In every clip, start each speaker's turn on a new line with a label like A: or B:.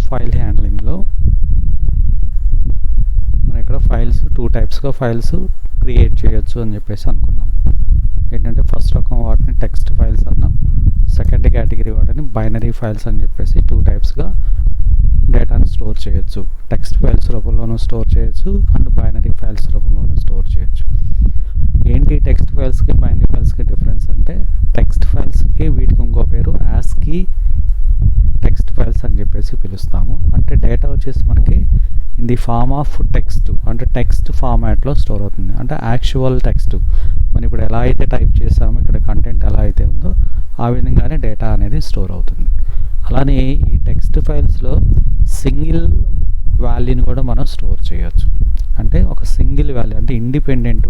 A: File హ్యాండ్లింగ్లో మనం ఇక్కడ files 2 టైప్స్గా files create చేయొచ్చు అని చెప్పేసి అనుకున్నాం. ఏంటంటే ఫస్ట్ రకం వాటిని టెక్స్ట్ ఫైల్స్ అన్నాం, సెకండ్ కేటగిరీ వాటిని బైనరీ ఫైల్స్ అని చెప్పేసి 2 టైప్స్గా డేటాను స్టోర్ చేయొచ్చు. టెక్స్ట్ ఫైల్స్ రూపంలోనూ స్టోర్ చేయొచ్చు అండ్ బైనరీ ఫైల్స్ రూపంలోనూ స్టోర్ చేయొచ్చు. ఏంటి టెక్స్ట్ ఫైల్స్కి బైనరీ ఫైల్స్కి డిఫరెన్స్ అంటే, టెక్స్ట్ ఫైల్స్కి వీటికి ఇంకో పేరు ASCII టెక్స్ట్ ఫైల్స్ అని చెప్పేసి పిలుస్తాము. అంటే డేటా వచ్చేసి మనకి in the form of text, అంటే టెక్స్ట్ ఫార్మాట్లో స్టోర్ అవుతుంది. అంటే యాక్చువల్ టెక్స్ట్ మనం ఇప్పుడు ఎలా అయితే టైప్ చేసామో, ఇక్కడ కంటెంట్ ఎలా అయితే ఉందో ఆ విధంగానే డేటా అనేది స్టోర్ అవుతుంది. అలానే ఈ టెక్స్ట్ ఫైల్స్లో సింగిల్ వాల్యూని కూడా మనం స్టోర్ చేయొచ్చు. అంటే ఒక సింగిల్ వాల్యూ అంటే ఇండిపెండెంట్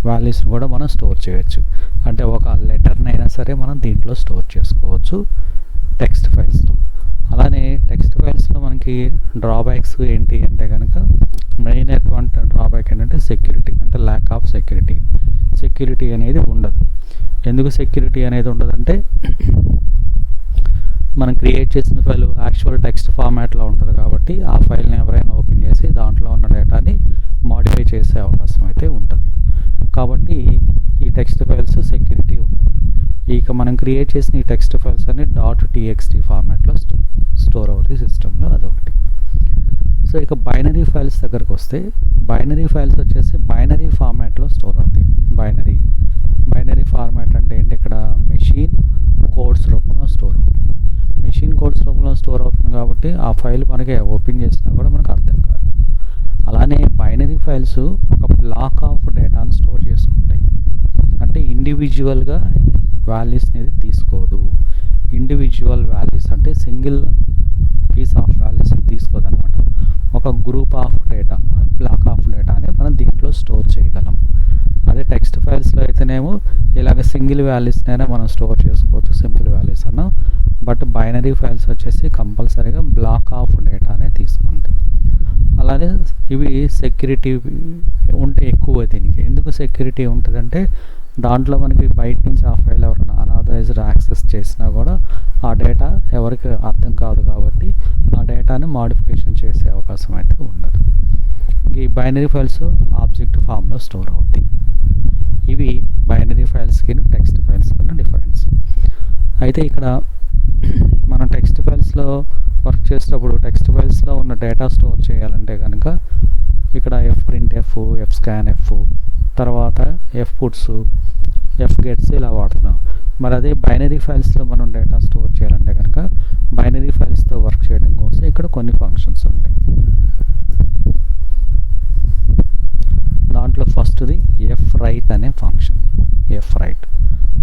A: వాల్యూస్ని కూడా మనం స్టోర్ చేయొచ్చు. అంటే ఒక లెటర్ని అయినా సరే మనం దీంట్లో స్టోర్ చేసుకోవచ్చు టెక్స్ట్ ఫైల్స్లో. అలానే టెక్స్ట్ ఫైల్స్లో మనకి డ్రాబ్యాక్స్ ఏంటి అంటే కనుక, మెయిన్ అడ్వాంటేజ్ డ్రాబ్యాక్ ఏంటంటే సెక్యూరిటీ, అంటే ల్యాక్ ఆఫ్ సెక్యూరిటీ అనేది ఉండదు. ఎందుకు సెక్యూరిటీ అనేది ఉండదంటే, మనం క్రియేట్ చేసిన ఫైల్ యాక్చువల్ టెక్స్ట్ ఫార్మాట్లో ఉంటుంది కాబట్టి ఆ ఫైల్ని ఎవరైనా ఓపెన్ చేసి దాంట్లో ఉన్న డేటాని మాడిఫై చేసే అవకాశం అయితే ఉంటుంది. కాబట్టి ఈ టెక్స్ట్ ఫైల్స్ సెక్యూరిటీ ఉండదు. ఇక మనం క్రియేట్ చేసిన ఈ టెక్స్ట్ ఫైల్స్ అన్ని .txt ఫార్మాట్లో స్టోర్ అవుతాయి సిస్టంలో, అదొకటి. సో ఇక బైనరీ ఫైల్స్ దగ్గరకు వస్తే, బైనరీ ఫైల్స్ వచ్చేసి బైనరీ ఫార్మాట్లో స్టోర్ అవుతాయి. బైనరీ ఫార్మాట్ అంటే ఏంటి, ఇక్కడ మెషిన్ కోడ్స్ రూపంలో స్టోర్ అవుతుంది. మెషిన్ కోడ్స్ రూపంలో స్టోర్ అవుతుంది కాబట్టి ఆ ఫైల్ మనకి ఓపెన్ చేసినా కూడా మనకు అర్థం కాదు. అలానే బైనరీ ఫైల్స్ ఒక బ్లాక్ ఆఫ్ డేటాను స్టోర్ చేసుకుంటాయి. అంటే ఇండివిజువల్గా వాల్యూస్ అనేది తీసుకోదు. ఇండివిజువల్ వాల్యూస్ అంటే సింగిల్ పీస్ ఆఫ్ వాల్యూస్ని తీసుకోదు అనమాట. ఒక group of data, black of data అని మనం దీంట్లో స్టోర్ చేయగలం. అదే టెక్స్ట్ ఫైల్స్లో అయితేనేమో ఇలాగ సింగిల్ వాల్యూస్నైనా మనం స్టోర్ చేసుకోవచ్చు, సింపుల్ వాల్యూస్ అన్నా. బట్ బైనరీ ఫైల్స్ వచ్చేసి కంపల్సరీగా బ్లాక్ ఆఫ్ డేటానే తీసుకుంటాయి. అలానే ఇవి సెక్యూరిటీ ఉంటే ఎక్కువ దీనికి. ఎందుకు సెక్యూరిటీ ఉంటుందంటే, దాంట్లో మనకి బయట నుంచి ఆ ఫైల్ ఎవరైనా అనాథరైజ్డ్ యాక్సెస్ చేసినా కూడా ఆ డేటా ఎవరికి అర్థం కాదు కాబట్టి ఆ డేటాని మాడిఫికేషన్ చేసే అవకాశం అయితే ఉండదు. ఈ బైనరీ ఫైల్స్ ఆబ్జెక్ట్ ఫామ్లో స్టోర్ అవుతాయి. ఇవి బైనరీ ఫైల్స్కి టెక్స్ట్ ఫైల్స్కి డిఫరెన్స్. అయితే ఇక్కడ మనం టెక్స్ట్ ఫైల్స్లో వర్క్ చేసేటప్పుడు టెక్స్ట్ ఫైల్స్లో ఉన్న డేటా స్టోర్ చేయాలంటే కనుక ఇక్కడ fprintf, fscanf, తర్వాత fputs, fgets ఇలా వాడుతున్నాం. మరి అదే బైనరీ ఫైల్స్లో మనం డేటా స్టోర్ చేయాలంటే కనుక బైనరీ ఫైల్స్తో వర్క్ చేయడం కోసం ఇక్కడ కొన్ని ఫంక్షన్స్ ఉంటాయి. దాంట్లో ఫస్ట్ది fwrite అనే ఫంక్షన్. fwrite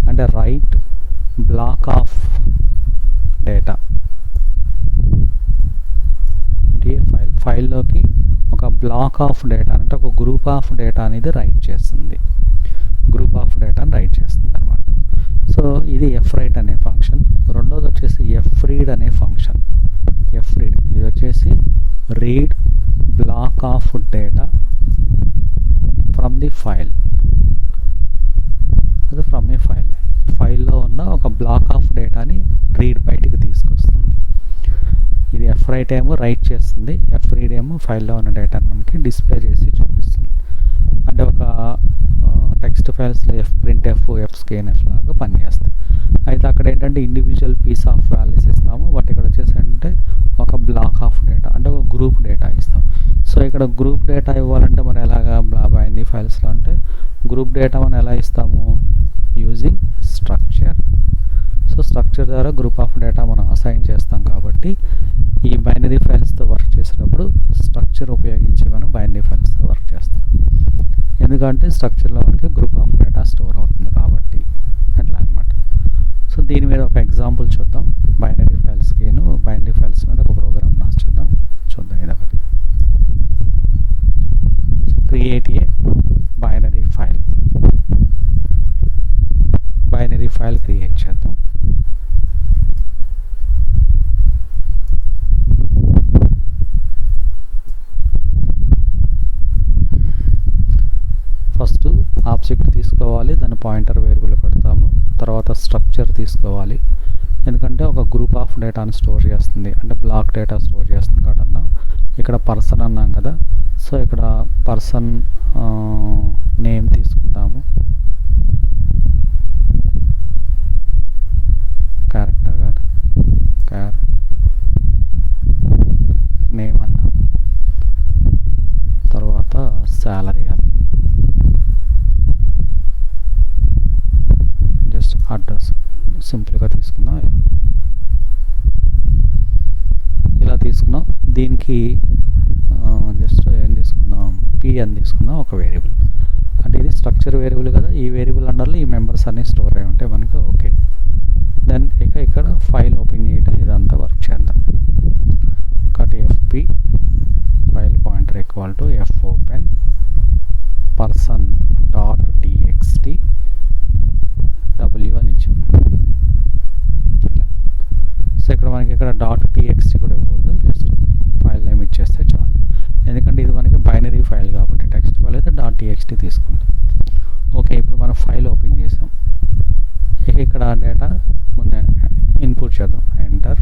A: అంటే రైట్ బ్లాక్ ఆఫ్ డేటా ఫైల్లోకి ఒక బ్లాక్ ఆఫ్ డేటా అంటే ఒక గ్రూప్ ఆఫ్ డేటా అనేది రైట్ చేస్తుంది. గ్రూప్ ఆఫ్ డేటాని రైట్ చేస్తుంది అనమాట. సో ఇది fwrite అనే ఫంక్షన్. రెండోది వచ్చేసి fread అనే ఫంక్షన్. fread ఇది వచ్చేసి read black of data from the file. అది ఫ్రమ్ ఏ ఫైల్లో ఉన్న ఒక బ్లాక్ ఆఫ్ డేటాని రీడ్ బయటికి తీసుకొస్తుంది. ఇది fwrite ఏమో రైట్ చేస్తుంది, fread ఏమో ఫైల్లో ఉన్న డేటాని మనకి డిస్ప్లే చేసి చూపిస్తుంది. అంటే ఒక టెక్స్ట్ ఫైల్స్లో fprintf, fscanf లాగా పనిచేస్తాయి. అయితే అక్కడ ఏంటంటే ఇండివిజువల్ పీస్ ఆఫ్ వాల్యూస్ ఇస్తాము, బట్ ఇక్కడ వచ్చేసి ఏంటంటే ఒక బ్లాక్ ఆఫ్ డేటా అంటే ఒక గ్రూప్ డేటా ఇస్తాం. సో ఇక్కడ గ్రూప్ డేటా ఇవ్వాలంటే మనం ఎలాగా బైనరీ ఫైల్స్లో అంటే గ్రూప్ డేటా మనం ఎలా ఇస్తాము, యూజింగ్ స్ట్రక్చర్. సో స్ట్రక్చర్ ద్వారా గ్రూప్ ఆఫ్ డేటా మనం అసైన్ చేస్తాం కాబట్టి ఈ బైనరీ ఫైల్స్తో వర్క్ చేసేటప్పుడు స్ట్రక్చర్ ఉపయోగించి మనం బైనరీ ఫైల్స్తో వర్క్ చేస్తాం. ఎందుకంటే స్ట్రక్చర్లో మనకి గ్రూప్ ఆఫ్ డేటా స్టోర్ అవుతుంది కాబట్టి అట్లా అనమాట. సో దీని మీద ఒక ఎగ్జాంపుల్ చూద్దాం. బైనరీ ఫైల్స్ మీద ఒక ప్రోగ్రామ్ చూద్దాం. ఇదొకటి. So create a binary file create చేద్దాం. ఫస్ట్ ఆబ్జెక్ట్ తీసుకోవాలి, దాని పాయింటర్ వేరియబుల్ పెడతాము. తర్వాత స్ట్రక్చర్ తీసుకోవాలి, ఎందుకంటే ఒక గ్రూప్ ఆఫ్ డేటాను స్టోర్ చేస్తుంది, అంటే బ్లాక్ డేటా స్టోర్ చేస్తుంది కాబట్టి అన్నాం. ఇక్కడ పర్సన్ అన్నాం కదా, సో ఇక్కడ పర్సన్ నేమ్ తీసుకుందాము, క్యారెక్టర్ కానీ నేమ్ అన్నాము, తర్వాత శాలరీ అన్నాం, జస్ట్ అడ్రస్ సింపుల్గా తీసుకుందాం. ఇలా తీసుకున్నాం. దీనికి జస్ట్ ఏం తీసుకుందాం, పి అని తీసుకుందాం, ఒక వేరియబుల్. అంటే ఇది స్ట్రక్చర్ వేరియబుల్ కదా, ఈ వేరియబుల్ అండర్లో ఈ మెంబర్స్ అన్నీ స్టోర్ అయి ఉంటాయి మనకి. ఓకే, దెన్ ఇక ఇక్కడ ఫైల్ ఓపెన్ చేయడం, ఇదంతా వర్క్ చేద్దాం. కాబట్టి FP file pointer equal to F open person dot TXT W అని ఇచ్చాం. సో ఇక్కడ మనకి ఇక్కడ డాట్ టీఎక్స్టీ కూడా ఇవ్వకూడదు, జస్ట్ ఫైల్ నేమ్ ఇచ్చేస్తే చాలు. ఎందుకంటే ఇది మనకి బైనరీ ఫైల్ కాబట్టి టెక్స్ట్ ఫైల్ అయితే డాట్ టీఎక్స్టీ తీసుకుంటాం. ఓకే, ఇప్పుడు మనం ఫైల్ ఓపెన్ చేసాం. ఇక ఇక్కడ డేటా ముందే ఇన్పుట్ చేద్దాం. Enter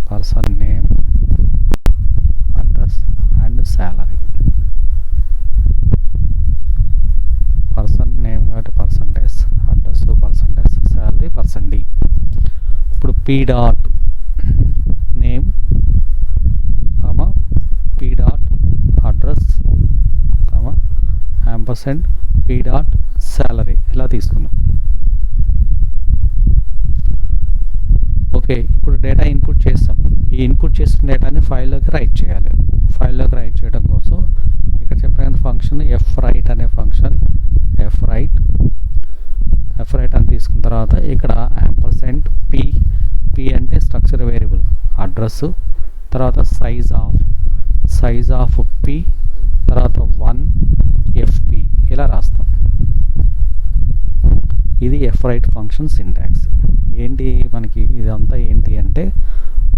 A: person name, address and salary. Person name కాబట్టి percentage, address percentage, salary %D. ఇప్పుడు p dot name p dot address ampersand p dot salary ఇలా తీసుకున్నాం. ఓకే, ఇప్పుడు డేటా ఇన్పుట్ చేస్తాం. ఈ ఇన్పుట్ చేసిన డేటాని ఫైల్లోకి రైట్ చేయాలి. ఫైల్లోకి రైట్ చేయడం కోసం ఇక్కడ చెప్పిన ఫంక్షన్ ఎఫ్ రైట్ అనే ఫంక్షన్, ఎఫ్ రైట్ అని తీసుకున్న తర్వాత ఇక్కడ యాంపర్సెంట్ పి అంటే స్ట్రక్చర్ వేరియబుల్ అడ్రస్, తర్వాత సైజ్ ఆఫ్ పి, తర్వాత 1 ఎఫ్పి ఇలా రాస్తాం. ఇది ఎఫ్ రైట్ ఫంక్షన్ సింటాక్స్. ఏంటి మనకి ఇదంతా ఏంటి అంటే,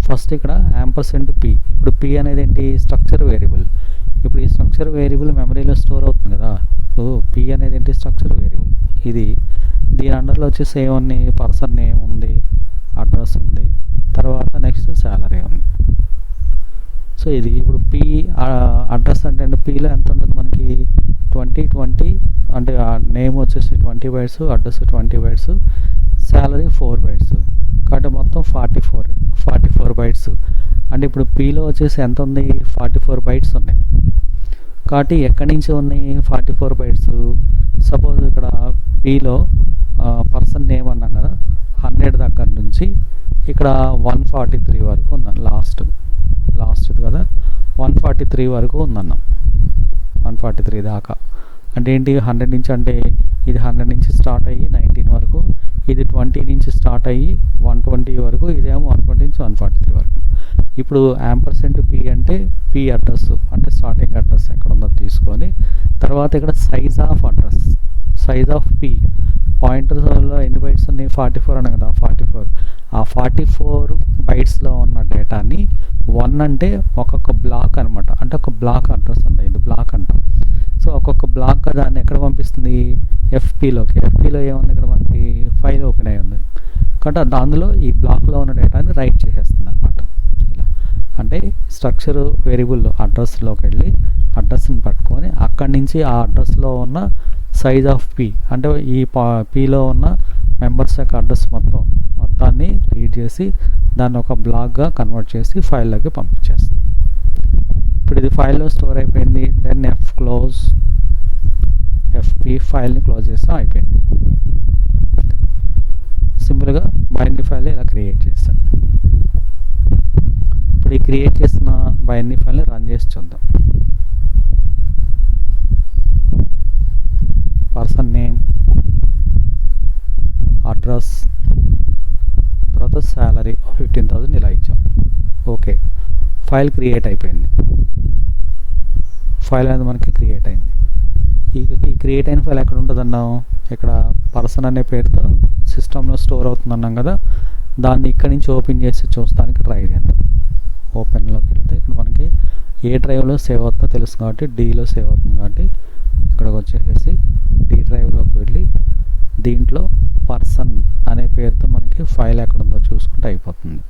A: ఫస్ట్ ఇక్కడ యాంపర్సెంట్ పి. ఇప్పుడు పి అనేది ఏంటి, స్ట్రక్చర్ వేరియబుల్. ఇప్పుడు ఈ స్ట్రక్చర్ వేరియబుల్ మెమరీలో స్టోర్ అవుతుంది కదా. ఇప్పుడు పి అనేది ఏంటి, స్ట్రక్చర్ వేరియబుల్. ఇది దీని అండర్లో వచ్చేసి ఏమన్నీ, పర్సన్ నేమ్ ఉంది, అడ్రస్ ఉంది, తర్వాత నెక్స్ట్ శాలరీ ఉంది. సో ఇది ఇప్పుడు పి అడ్రస్ అంటే పిలో ఎంత ఉంటుంది మనకి 20 అంటే నేమ్ వచ్చేసి 20 bytes, address 20 bytes, salary 4 bytes, కాబట్టి మొత్తం 44 బైట్స్. అంటే ఇప్పుడు పిలో వచ్చేసి ఎంత ఉంది, 44 బైట్స్ ఉన్నాయి. కాబట్టి ఎక్కడి నుంచి ఉన్నాయి 44 బైట్స్. సపోజ్ ఇక్కడ పిలో పర్సన్ నేమ్ అన్నాం కదా, 100 దగ్గర నుంచి ఇక్కడ 143 వరకు ఉందన్న, లాస్ట్ కదా 143 వరకు ఉందన్నాం, 143 దాకా. అంటే ఏంటి 100 నుంచి, అంటే ఇది 100 నుంచి స్టార్ట్ అయ్యి 19 వరకు, ఇది 20 నుంచి స్టార్ట్ అయ్యి 120 వరకు, ఇదేమో 120 నుంచి 143 వరకు. ఇప్పుడు యాంపర్సెంట్ పి అంటే పి అడ్రస్, అంటే స్టార్టింగ్ అడ్రస్ ఎక్కడ ఉందో తీసుకొని, తర్వాత ఇక్కడ సైజ్ ఆఫ్ పి పాయింటర్లో ఎన్ని బైట్స్ ఉన్నాయి, 44 అన్న కదా, 44. ఆ 44 బైట్స్లో ఉన్న డేటాని 1 అంటే ఒక్కొక్క బ్లాక్ అనమాట, అంటే ఒక బ్లాక్ అడ్రస్ అంటే ఇది బ్లాక్ అంటాం. సో ఒక్కొక్క బ్లాక్ దాన్ని ఎక్కడ పంపిస్తుంది, ఎఫ్పిలోకి. ఎఫ్పిలో ఏముంది, ఇక్కడ మనకి ఫైల్ ఓపెన్ అయ్యి ఉంది కాబట్టి అందులో ఈ బ్లాక్లో ఉన్న డేటాని రైట్ చేసేస్తుంది అనమాట. ఇలా అంటే స్ట్రక్చర్ వేరియబుల్ అడ్రస్లోకి వెళ్ళి అడ్రస్ని పట్టుకొని అక్కడి నుంచి ఆ అడ్రస్లో ఉన్న సైజ్ ఆఫ్ పి అంటే ఈ పిలో ఉన్న మెంబర్స్ యొక్క అడ్రస్ మొత్తాన్ని రీడ్ చేసి దాన్ని ఒక బ్లాక్గా కన్వర్ట్ చేసి ఫైల్లోకి పంపించేస్తుంది. ఇప్పుడు ఇది ఫైల్లో స్టోర్ అయిపోయింది. దెన్ ఎఫ్పి ఫైల్ని క్లోజ్ చేస్తే అయిపోయింది. సింపుల్గా బైనరీ ఫైల్ ఇలా క్రియేట్ చేస్తాం. ఇప్పుడు ఈ క్రియేట్ చేసిన బైనరీ ఫైల్ని రన్ చేసి చూద్దాం. పర్సన్ నేమ్, అడ్రస్, తర్వాత శాలరీ 15,000 ఇలా ఇచ్చాం. ఓకే, ఫైల్ క్రియేట్ అయిపోయింది. ఫైల్ అనేది మనకి క్రియేట్ అయింది. ఈ క్రియేట్ అయిన ఫైల్ ఎక్కడ ఉంటుంది అన్నాం, ఇక్కడ పర్సన్ అనే పేరుతో సిస్టంలో స్టోర్ అవుతుంది అన్నాం కదా, దాన్ని ఇక్కడి నుంచి ఓపెన్ చేసి చూస్తానికి ట్రై చేద్దాం. ఓపెన్లోకి వెళ్తే ఇక్కడ మనకి ఏ డ్రైవ్లో సేవ్ అవుతుందో తెలుసు కాబట్టి డీలో సేవ్ అవుతుంది కాబట్టి ఇక్కడికి వచ్చేసి డి డ్రైవ్లోకి వెళ్ళి దీంట్లో పర్సన్ అనే పేరుతో మనకి ఫైల్ ఎక్కడ ఉందో చూసుకుంటే అయిపోతుంది.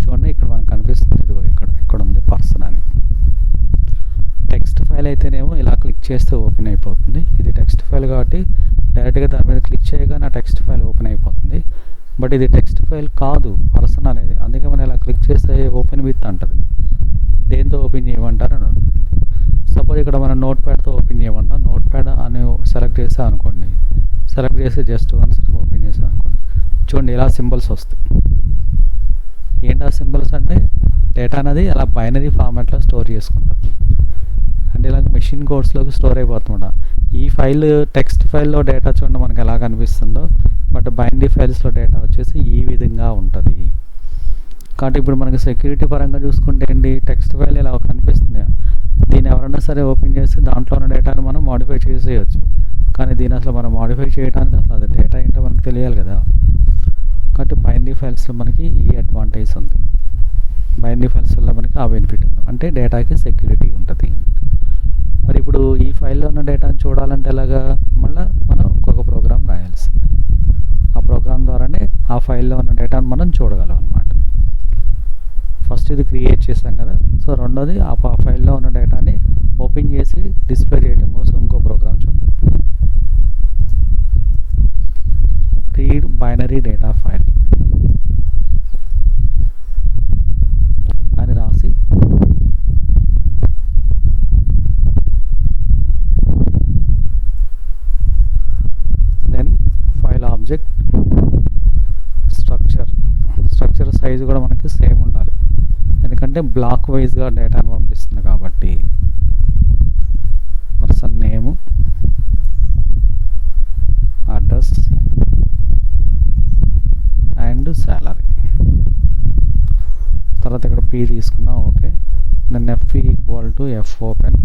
A: చూడండి ఇక్కడ మనకు కనిపిస్తుంది, ఇదిగో ఇక్కడ ఉంది పర్సన్ అని. టెక్స్ట్ ఫైల్ అయితేనేమో ఇలా క్లిక్ చేస్తే ఓపెన్ అయిపోతుంది. ఇది టెక్స్ట్ ఫైల్ కాబట్టి డైరెక్ట్గా దాని మీద క్లిక్ చేయగా నా టెక్స్ట్ ఫైల్ ఓపెన్ అయిపోతుంది. బట్ ఇది టెక్స్ట్ ఫైల్ కాదు, పర్సన్ అనేది. అందుకే మనం ఇలా క్లిక్ చేస్తే ఓపెన్ విత్ అంటది. దేంతో ఓపెన్ చేయమంటారు అని అడుగుతుంది. సపోజ్ ఇక్కడ మనం నోట్ ప్యాడ్తో ఓపెన్ చేయమన్నా, నోట్ ప్యాడ్ అని సెలెక్ట్ చేసాం అనుకోండి, సెలెక్ట్ చేసి జస్ట్ వన్స్ ఓపెన్ చేసాం అనుకోండి, చూడండి ఇలా సింబల్స్ వస్తాయి. ఏంటి ఆ సింబల్స్ అంటే డేటా అనేది అలా బైనరీ ఫార్మాట్లో స్టోర్ చేసుకుంటుంది. అంటే ఇలాగ మెషిన్ కోడ్స్లోకి స్టోర్ అయిపోతుంట. ఈ ఫైల్ టెక్స్ట్ ఫైల్లో డేటా చూడండి మనకి ఎలా కనిపిస్తుందో, బట్ బైనరీ ఫైల్స్లో డేటా వచ్చేసి ఈ విధంగా ఉంటుంది. కాబట్టి ఇప్పుడు మనకి సెక్యూరిటీ పరంగా చూసుకుంటే ఏంటి, టెక్స్ట్ ఫైల్ ఇలా కనిపిస్తుంది. దీన్ని ఎవరైనా సరే ఓపెన్ చేసి దాంట్లో ఉన్న డేటాను మనం మాడిఫై చేసేయచ్చు. కానీ దీని అసలు మనం మాడిఫై చేయడానికి అసలు అది డేటా ఏంటో మనకు తెలియాలి కదా. కాబట్టి బైనరీ ఫైల్స్లో మనకి ఈ అడ్వాంటేజ్ ఉంది. బైనరీ ఫైల్స్ వల్ల మనకి ఆ బెనిఫిట్ ఉంది, అంటే డేటాకి సెక్యూరిటీ ఉంటుంది. మరి ఇప్పుడు ఈ ఫైల్లో ఉన్న డేటాను చూడాలంటే ఎలాగా, మళ్ళీ మనం ఇంకొక ప్రోగ్రామ్ రాయాల్సింది. ఆ ప్రోగ్రామ్ ద్వారానే ఆ ఫైల్లో ఉన్న డేటాను మనం చూడగలం అన్నమాట. ఫస్ట్ ఇది క్రియేట్ చేసాం కదా, సో రెండోది ఆ ఫైల్లో ఉన్న డేటాని ఓపెన్ చేసి డిస్ప్లే చేయడం కోసం ఇంకో ప్రోగ్రామ్ చూద్దాం. రీడ్ బైనరీ డేటా ఫైల్ అని రాసి then file object structure size కూడా మనకి సేమ్ ఉండాలి, ఎందుకంటే బ్లాక్ వైజ్గా డేటాను పంపిస్తుంది కాబట్టి. Person name, address and salary. తర్వాత ఇక్కడ పీ తీసుకున్నాం, okay. Then F equal to F open.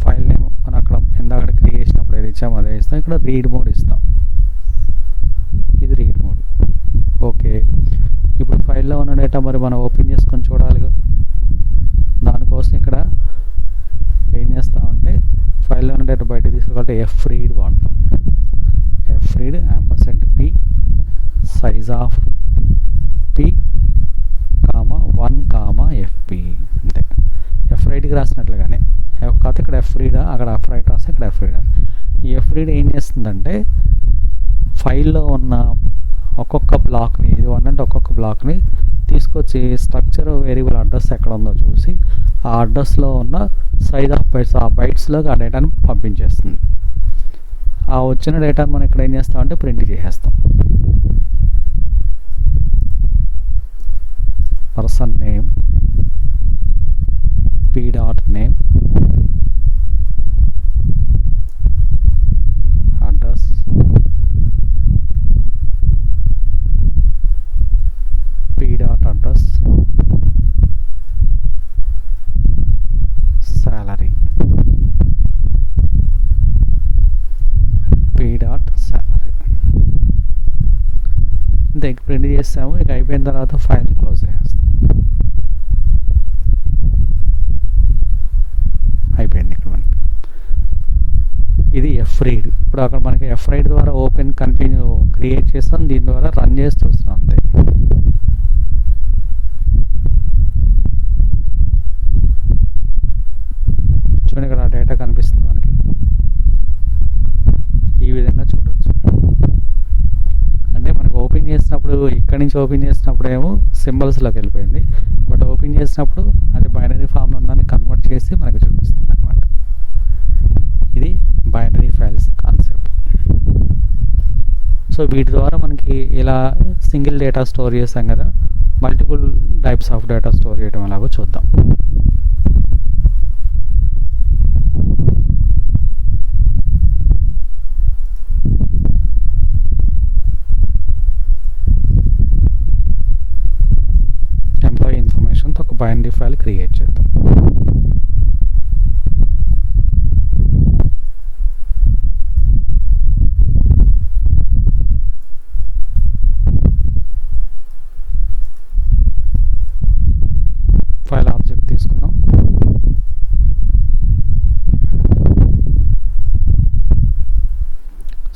A: File name మనం అక్కడ ఇందాక క్రియేట్ చేసినప్పుడు ఏది ఇచ్చామో అదే ఇస్తాం. ఇక్కడ రీడ్ మోడ్ ఇస్తాం, ఇది రీడ్ మోడ్. ఓకే, ఇప్పుడు ఫైల్లో ఉన్న డేటా మరి మనం ఓపెన్ చేసుకొని చూడాలిగా. దానికోసం ఇక్కడ ఏం చేస్తామంటే ఫైల్లో ఉన్న డేటా బయట తీసుకోవాలంటే ఎఫ్ రీడ్ వాడతాం. F read %p size of p, 1, fp. అంతే, ఎఫ్ రైట్కి రాసినట్లుగానే. కాకపోతే ఇక్కడ ఎఫ్ రీడ్, అక్కడ ఎఫ్ రైట్ రాస్తే ఇక్కడ ఎఫ్ రీడ్. ఈ ఎఫ్ రీడ్ ఏం చేస్తుందంటే ఫైల్లో ఉన్న ఒక్కొక్క బ్లాక్ని, ఇది అంటే ఒక్కొక్క బ్లాక్ని తీసుకొచ్చి స్ట్రక్చర్ వేరియబుల్ అడ్రస్ ఎక్కడ ఉందో చూసి ఆ అడ్రస్లో ఉన్న సైజ్ ఆఫ్ బైట్స్, ఆ బైట్స్లోకి ఆ డేటాను పంపించేస్తుంది. ఆ వచ్చిన డేటాను మనం ఇక్కడ ఏం చేస్తామంటే ప్రింట్ చేసేస్తాం. Person name, p.name, address, p.address, salary, p.salary. ఇంత ప్రింట్ చేస్తాము. ఇక అయిపోయిన తర్వాత ఫైల్ని క్లోజ్ చేసేస్తాం. అయిపోయింది ఇక్కడ మనకి. ఇది ఎఫ్ రీడ్. ఇప్పుడు అక్కడ మనకి ఎఫ్ రైడ్ ద్వారా ఓపెన్ క్రియేట్ చేస్తాం, దీని ద్వారా రన్ చేసి చూస్తున్నాం అంతే. చూడండి ఇక్కడ డేటా కనిపిస్తుంది మనకి. ఈ విధంగా చూడవచ్చు. అంటే మనకు ఓపెన్ చేసినప్పుడు ఇక్కడి నుంచి ఓపెన్ చేసినప్పుడు ఏమో సింబల్స్లోకి వెళ్ళిపోయింది, బట్ ఓపెన్ చేసినప్పుడు అది బైనరీ ఫామ్లో ఉందని కన్వర్ట్ చేసి మనకు చూపిస్తుంది అనమాట. ఇది బైనరీ ఫైల్స్ కాన్సెప్ట్. సో వీటి ద్వారా మనకి ఇలా సింగిల్ డేటా స్టోర్ చేస్తాం కదా, multiple types of data store చేయడం ఎలాగో చూద్దాం. ఎంప్లాయీ ఇన్ఫర్మేషన్తో ఒక బైనరీ ఫైల్ క్రియేట్ చేద్దాం.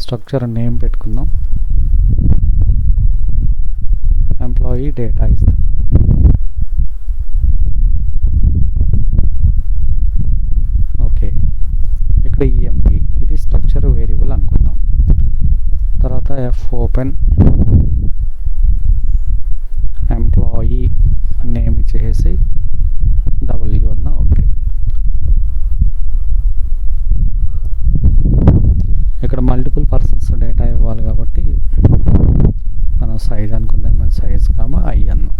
A: స్ట్రక్చర్ నేమ్ పెట్టుకుందాం, ఎంప్లాయీ డేటా ఇస్తున్నాం. ఓకే, ఇక్కడ ఈఎంపి ఇది స్ట్రక్చర్ వేరియబుల్ అనుకుందాం. తర్వాత ఎఫ్ ఓపెన్ ఎంప్లాయీ నేమ్ ఇచ్చేసి డబ్ల్యూ అన్న. ఓకే, ఇక్కడ మల్టిపుల్ పర్సన్స్ డేటా ఇవ్వాలి కాబట్టి మనం సైజ్ అనుకుందాం, మన సైజ్ కామా ఐ అన్నాం.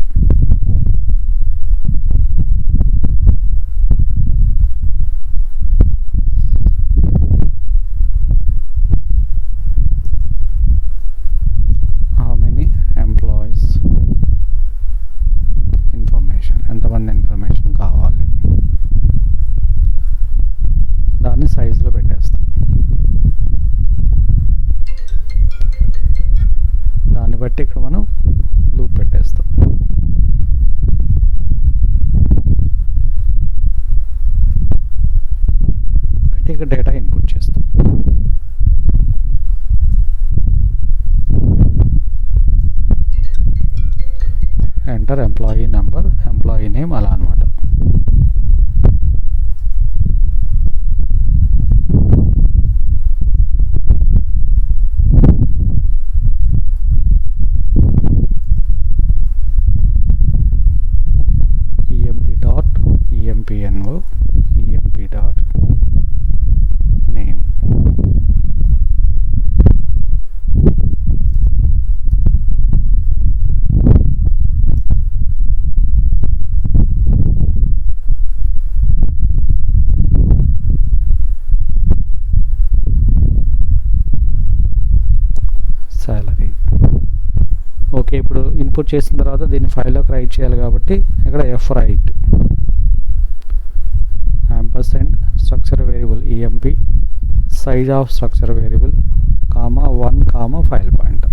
A: హౌ మెనీ ఎంప్లాయీస్ ఇన్ఫర్మేషన్, ఎంతమంది ఇన్ఫర్మేషన్ కావాలి, దాన్ని సైజులో పెట్టేస్తాం. దాన్ని బట్టి ఇక్కడ మనం లూప్ పెట్టేస్తాం. పెట్టి ఇక్కడ డేటా ఇన్పుట్ చేస్తాం. Enter employee number, employee name, అలా అనమాట. empno emp dot name. salary. Okay, ఇప్పుడు ఇన్పుట్ చేసిన తర్వాత దీన్ని ఫైల్లోకి రైట్ చేయాలి కాబట్టి ఇక్కడ F right ampersand structure variable emp size of structure variable comma 1 comma file pointer.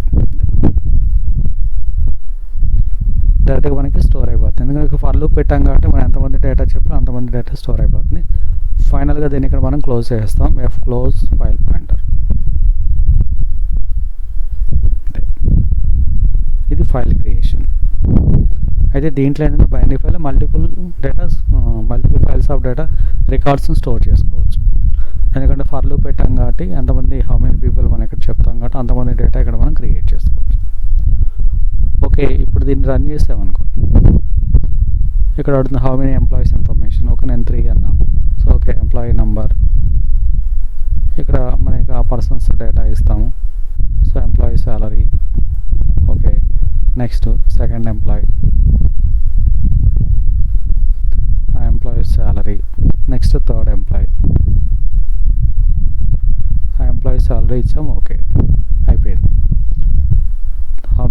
A: డైరెక్ట్గా మనకి స్టోర్ అయిపోతుంది, ఎందుకంటే ఫర్ లూప్ పెట్టాం కాబట్టి మనం ఎంతమంది డేటా చెప్పి అంతమంది డేటా స్టోర్ అయిపోతుంది. ఫైనల్గా దీన్ని ఇక్కడ మనం క్లోజ్ చేస్తాం, ఎఫ్ క్లోజ్ ఫైల్ పాయింటర్. ఇది ఫైల్ క్రియేషన్. అయితే దీంట్లో ఏంటంటే binary file multiple files of data రికార్డ్స్ని స్టోర్ చేసుకోవచ్చు. ఎందుకంటే ఫర్ లూప్ పెట్టాం కాబట్టి ఎంతమంది హౌ మెనీ పీపుల్ మనం ఇక్కడ చెప్తాం కాబట్టి అంతమంది డేటా ఇక్కడ మనం క్రియేట్ చేసుకోవచ్చు. ఓకే, ఇప్పుడు దీన్ని రన్ చేసామనుకోండి, ఇక్కడ అడుగుతుంది how many employees information. Okay, నేను 3 అన్నా. సో ఓకే, ఎంప్లాయీ నంబర్, ఇక్కడ మనకి ఆ పర్సన్స్ డేటా ఇస్తాము. So employee salary. Okay, next second employee, ఆ employee salary. Next third employee, ఆ ఎంప్లాయీ శాలరీ ఇచ్చాము. ఓకే, అయిపోయింది. హౌ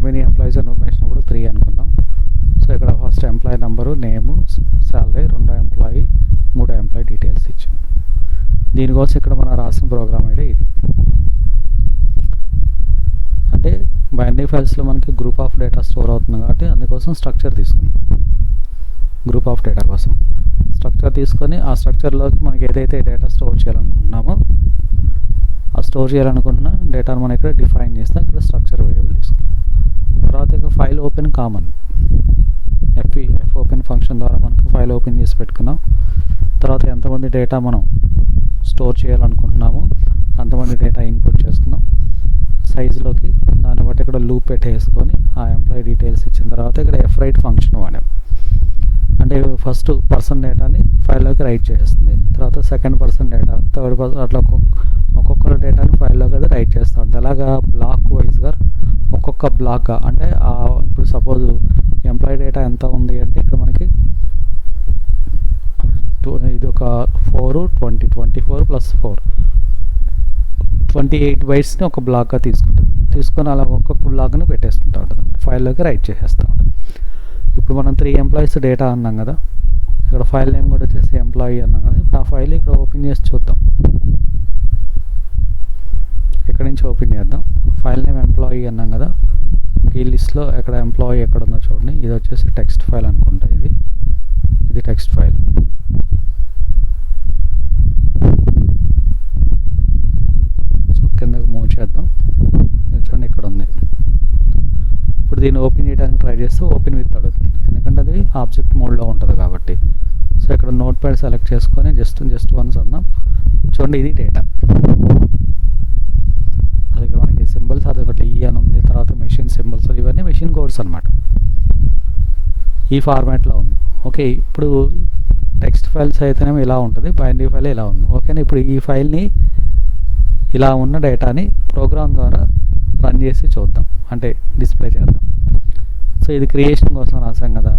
A: మెనీ ఎంప్లాయీస్ ఇన్ఫర్మేషన్ అప్పుడు 3 అనుకున్నాం. సో ఇక్కడ first employee number, name, salary, రెండో ఎంప్లాయీ, మూడో ఎంప్లాయీ డీటెయిల్స్ ఇచ్చాం. దీనికోసం ఇక్కడ మనం రాసిన ప్రోగ్రామ్ అయితే ఇది. అంటే బైనరీ ఫైల్స్లో మనకి గ్రూప్ ఆఫ్ డేటా స్టోర్ అవుతుంది కాబట్టి అందుకోసం స్ట్రక్చర్ తీసుకున్నాం. గ్రూప్ ఆఫ్ డేటా కోసం స్ట్రక్చర్ తీసుకొని ఆ స్ట్రక్చర్లోకి మనకి ఏదైతే డేటా స్టోర్ చేయాలనుకుంటున్నామో ఆ స్టోర్ చేయాలనుకున్న డేటాను మనం ఇక్కడ డిఫైన్ చేస్తాం. ఇక్కడ స్ట్రక్చర్ వేరియబుల్ తీసుకున్నాం. తర్వాత ఇక file open common, F open function ద్వారా మనకు ఫైల్ ఓపెన్ చేసి పెట్టుకున్నాం. తర్వాత ఎంతమంది డేటా మనం స్టోర్ చేయాలనుకుంటున్నామో అంతమంది డేటా ఇన్పుట్ చేసుకున్నాం సైజులోకి. దాన్ని బట్టి ఇక్కడ లూప్ పెట్టేసుకొని ఆ ఎంప్లాయీ డీటెయిల్స్ ఇచ్చిన తర్వాత ఇక్కడ ఎఫ్ రైట్ ఫంక్షన్ వాడాం. అంటే ఫస్ట్ పర్సన్ డేటాని ఫైల్లోకి రైట్ చేస్తుంది, తర్వాత second person data, third person, అట్లా ఒక్కొక్కరు డేటాని ఫైల్లోకి అది రైట్ చేస్తూ ఉంటుంది. అలాగా బ్లాక్ వైజ్గా ఒక్కొక్క బ్లాక్గా, అంటే ఇప్పుడు సపోజ్ ఎంప్లాయీ డేటా ఎంత ఉంది అంటే ఇక్కడ మనకి ఇది ఒక 24 + 4 28 బైట్స్ని ఒక బ్లాక్గా తీసుకొని అలా ఒక్కొక్క బ్లాక్ని పెట్టేస్తుంటా ఉంటుంది, ఫైల్లోకి రైట్ చేసేస్తూ ఉంటుంది. ఇప్పుడు మనం 3 ఎంప్లాయీస్ డేటా అన్నాం కదా, ఇక్కడ ఫైల్ నేమ్ కూడా వచ్చేసి ఎంప్లాయీ అన్నాం కదా. ఇప్పుడు ఆ ఫైల్ ఇక్కడ ఓపెన్ చేసి చూద్దాం. ఇక్కడ నుంచి ఓపెన్ చేద్దాం. ఫైల్ నేమ్ ఎంప్లాయీ అన్నాం కదా, ఈ లిస్ట్లో ఎక్కడ ఎంప్లాయీ ఎక్కడ ఉందో చూడండి. ఇది వచ్చేసి టెక్స్ట్ ఫైల్ అనుకుంటా, ఇది టెక్స్ట్ ఫైల్. దీన్ని ఓపెన్ చేయడానికి ట్రై చేస్తే ఓపెన్ విత్ అడుగుతుంది, ఎందుకంటే అది ఆబ్జెక్ట్ మోడ్లో ఉంటుంది కాబట్టి. సో ఇక్కడ నోట్ ప్యాడ్ సెలెక్ట్ చేసుకొని జస్ట్ వన్స్ అందాం. చూడండి, ఇది డేటా. అది ఇక్కడ మనకి సింబల్స్ అదొకటి ఈ అని ఉంది, తర్వాత మెషిన్ సింబల్స్, ఇవన్నీ మెషిన్ కోడ్స్ అనమాట. ఈ ఫార్మాట్లో ఉంది. ఓకే, ఇప్పుడు టెక్స్ట్ ఫైల్స్ అయితేనేమో ఇలా ఉంటుంది, బైనరీ ఫైల్ ఇలా ఉంది. ఓకేనా, ఇప్పుడు ఈ ఫైల్ని ఇలా ఉన్న డేటాని ప్రోగ్రామ్ ద్వారా రన్ చేసి చూద్దాం, అంటే డిస్ప్లే చేద్దాం. సో ఇది క్రియేషన్ కోసం రాసాం కదా,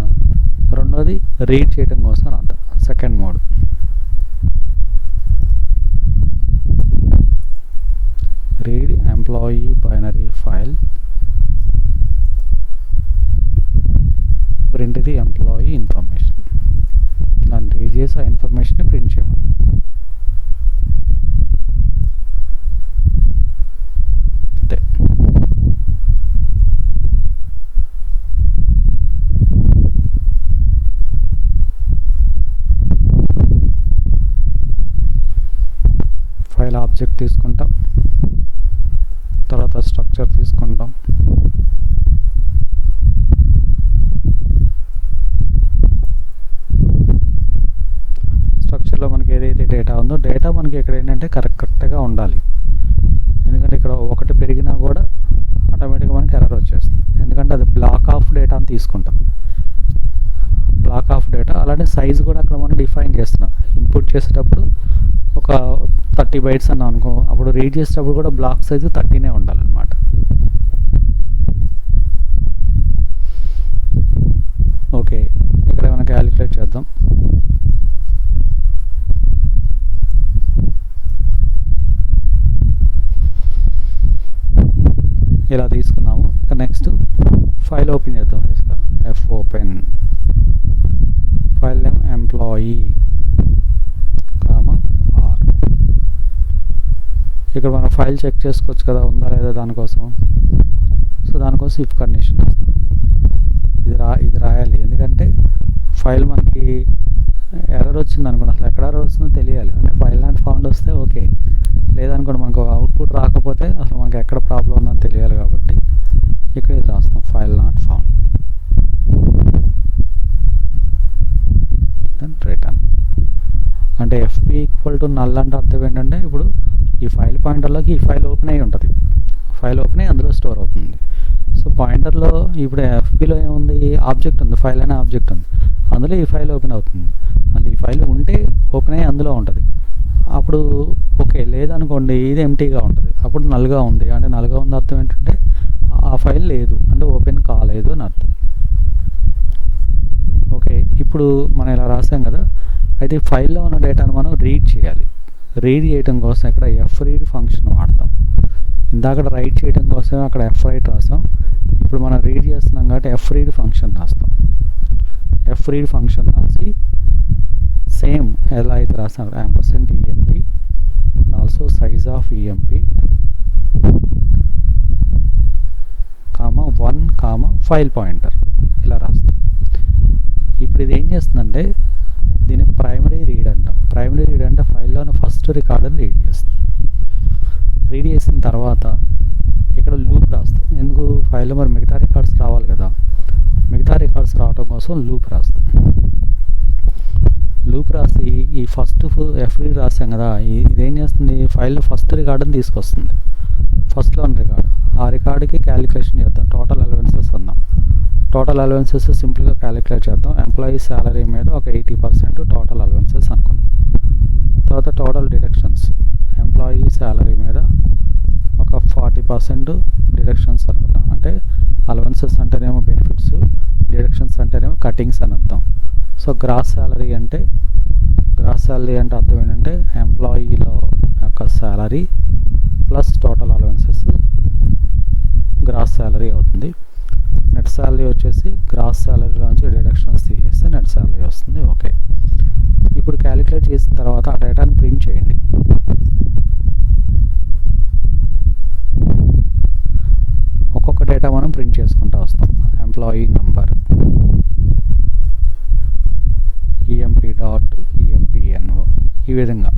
A: రెండోది రీడ్ చేయడం కోసం రాద్దాం. Second mode, read employee binary file, print the employee information. దాన్ని రీడ్ చేసి ఆ ఇన్ఫర్మేషన్ని ప్రింట్ చేయమని. అంతే. ఫైల్ ఆబ్జెక్ట్ తీసుకుంటాం, తర్వాత స్ట్రక్చర్ తీసుకుంటాం, స్ట్రక్చర్లో మనకి ఏదైతే డేటా ఉందో డేటా మనకి ఇక్కడ ఏంటంటే కరెక్ట్గా ఉండాలి. ఎందుకంటే ఇక్కడ ఒకటి పెరిగినా కూడా ఆటోమేటిక్గా మనకి ఎర్రర్ వచ్చేస్తుంది, ఎందుకంటే అది బ్లాక్ ఆఫ్ డేటా అని తీసుకుంటాం. బ్లాక్ ఆఫ్ డేటా అలానే సైజ్ కూడా అక్కడ మనం డిఫైన్ చేస్తున్నాం. ఇన్పుట్ చేసేటప్పుడు ఒక 30 bytes అన్నాం అనుకో, అప్పుడు రీడ్ చేసేటప్పుడు కూడా బ్లాక్ సైజు 30 ఉండాలన్నమాట. ఓకే, ఇక్కడ మనం క్యాలిక్యులేట్ చేద్దాం. ఇలా తీసుకున్నాము. ఇక నెక్స్ట్ ఫైల్ ఓపెన్ చేద్దాం. F open file name employee are. ఇక్కడ మనం ఫైల్ చెక్ చేసుకోవచ్చు కదా ఉందా లేదా దానికోసం. సో దానికోసం ఇఫ్ కండిషన్ వేస్తాం. ఇది రాయాలి, ఎందుకంటే ఫైల్ మనకి ఎర్రర్ వచ్చింది అనుకోండి, అసలు ఎక్కడ ఎర్రర్ వస్తుందో తెలియాలి. అంటే ఫైల్ నాట్ ఫౌండ్ వస్తే ఓకే, లేదనుకోండి మనకు అవుట్పుట్ రాకపోతే అసలు మనకి ఎక్కడ ప్రాబ్లం ఉందని తెలియాలి. కాబట్టి ఇక్కడ ఇది రాస్తాం, file not found, then return. అంటే ఎఫ్పి ఈక్వల్ టు నల్ అంటే అర్థం ఏంటంటే ఇప్పుడు ఈ ఫైల్ పాయింటర్లోకి ఈ ఫైల్ ఓపెన్ అయ్యి ఉంటుంది, ఫైల్ ఓపెన్ అయ్యి అందులో స్టోర్ అవుతుంది. సో పాయింటర్లో ఇప్పుడు ఎఫ్పిలో ఏముంది, ఆబ్జెక్ట్ ఉంది, ఫైల్ అనే ఆబ్జెక్ట్ ఉంది, అందులో ఈ ఫైల్ ఓపెన్ అవుతుంది. అందులో ఈ ఫైల్ ఉంటే ఓపెన్ అయ్యి అందులో ఉంటుంది. అప్పుడు ఓకే, లేదనుకోండి ఇది ఎంటీగా ఉంటుంది, అప్పుడు నల్గా ఉంది. అంటే నల్గా ఉంది అర్థం ఏంటంటే ఆ ఫైల్ లేదు, అంటే ఓపెన్ కాలేదు అని అర్థం. ఓకే, ఇప్పుడు మనం ఇలా రాసాం కదా, అయితే ఫైల్లో ఉన్న డేటాను మనం రీడ్ చేయాలి. రీడ్ చేయడం కోసం ఇక్కడ ఎఫ్ రీడ్ ఫంక్షన్ వాడతాం. ఇందాక రైట్ చేయడం కోసం అక్కడ ఎఫ్ రైట్ రాస్తాం. ఇప్పుడు మనం రీడ్ చేస్తున్నాం కాబట్టి ఎఫ్ రీడ్ ఫంక్షన్ రాస్తాం. ఎఫ్ రీడ్ ఫంక్షన్ రాసి సేమ్ ఎలా అయితే రాస్తాం ampersand EMP and also size of EMP comma 1 comma file pointer ఇలా రాస్తాం. ఇప్పుడు ఇది ఏం చేస్తుందంటే దీన్ని ప్రైమరీ రీడ్ అంటాం. ప్రైమరీ రీడ్ అంటే ఫైల్లోని ఫస్ట్ రికార్డుని రీడ్ చేస్తుంది. రీడ్ చేసిన తర్వాత ఇక్కడ లూప్ రాస్తాం. ఎందుకు, ఫైల్లో మరి మిగతా రికార్డ్స్ రావాలి కదా, మిగతా రికార్డ్స్ రావడం కోసం లూప్ రాస్తాం. లూప్ రాసి ఈ ఫస్ట్ ఎఫ్ రీడ్ రాస్తాం కదా, ఇదేం చేస్తుంది, ఫైల్లో ఫస్ట్ రికార్డుని తీసుకొస్తుంది, ఫస్ట్లో ఉన్న రికార్డు. ఆ రికార్డుకి క్యాలిక్యులేషన్ చేద్దాం. టోటల్ అలవెన్సెస్ అన్నాం. టోటల్ అలవెన్సెస్ సింపుల్గా క్యాలిక్యులేట్ చేద్దాం. ఎంప్లాయీ శాలరీ మీద ఒక 80% టోటల్ అలవెన్సెస్ అనుకుందాం. తర్వాత టోటల్ డిడక్షన్స్, ఎంప్లాయీ శాలరీ మీద ఒక 40% డిడక్షన్స్ అనుకుందాం. అంటే అలవెన్సెస్ అంటేనేమో బెనిఫిట్స్, డిడక్షన్స్ అంటేనేమో కటింగ్స్ అని అర్థం. సో గ్రాస్ శాలరీ అంటే అర్థం ఏంటంటే ఎంప్లాయీలో యొక్క salary plus total allowances gross salary అవుతుంది. నెట్ శాలరీ వచ్చేసి గ్రాస్ శాలరీలోంచి డిడక్షన్స్ తీసేస్తే నెట్ శాలరీ వస్తుంది. ఓకే, ఇప్పుడు క్యాలిక్యులేట్ చేసిన తర్వాత ఆ డేటాను ప్రింట్ చేయండి. ఒక్కొక్క డేటా మనం ప్రింట్ చేసుకుంటూ వస్తాం. Employee number, EMP dot EMPNO, ఈ విధంగా.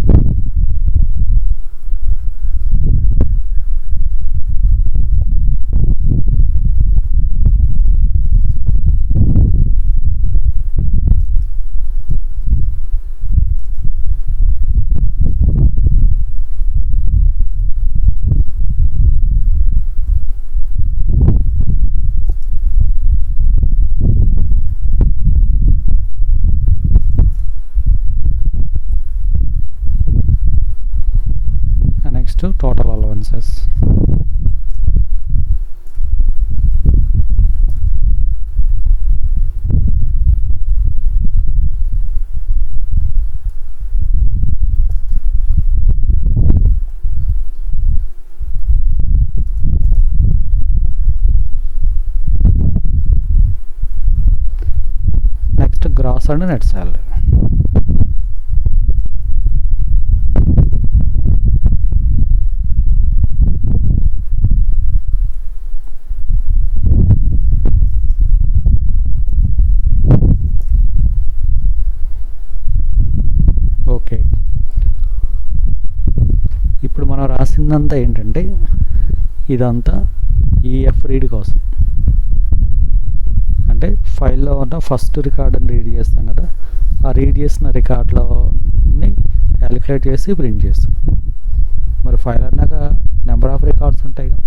A: Gross and net salary. Okay, ఇప్పుడు మనం రాసిందంతా ఏంటంటే ఇదంతా ఈ ఎఫ్ రీడ్ కోసం. అంటే ఫైల్లో ఉన్న ఫస్ట్ రికార్డుని రీడ్ చేస్తాం కదా, ఆ రీడ్ చేసిన రికార్డులోని క్యాలిక్యులేట్ చేసి ప్రింట్ చేస్తాం. మరి ఫైల్ అన్నాక నెంబర్ ఆఫ్ రికార్డ్స్ ఉంటాయి కదా,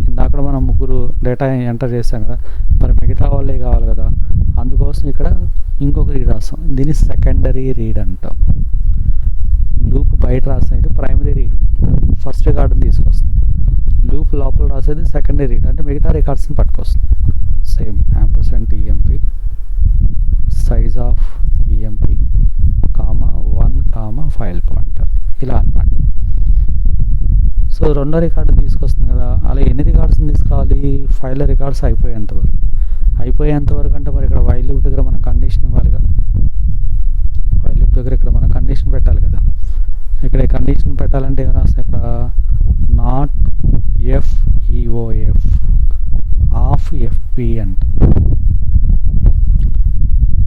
A: ఇందాక మనం ముగ్గురు డేటా ఎంటర్ చేస్తాం కదా, మరి మిగతా వాళ్ళే కావాలి కదా, అందుకోసం ఇక్కడ ఇంకొక రీడ్ రాస్తాం. దీన్ని సెకండరీ రీడ్ అంటాం. లూప్ బయట రాసేది ప్రైమరీ రీడ్, ఫస్ట్ రికార్డుని తీసుకొస్తుంది. లూప్ లోపల రాసేది సెకండరీ రీడ్, అంటే మిగతా రికార్డ్స్ని పట్టుకొస్తుంది. Same ampersand EMP size of EMP comma 1 comma file pointer, ఇలా అనమాట. సో రెండో రికార్డు తీసుకొస్తుంది కదా, అలా ఎన్ని రికార్డ్స్ని తీసుకురావాలి? ఫైల్ రికార్డ్స్ అయిపోయేంత వరకు అంటే మరి ఇక్కడ వైల్ లూప్ దగ్గర మనం కండిషన్ ఇవ్వాలిగా. వైల్ లూప్ దగ్గర ఇక్కడ మనం కండిషన్ పెట్టాలి కదా. ఇక్కడ కండిషన్ పెట్టాలంటే ఏం రాస్తాం? ఇక్కడ నాట్ ఎఫ్ఈఓఎఫ్ ఆఫ్ ఎఫ్పి అంట.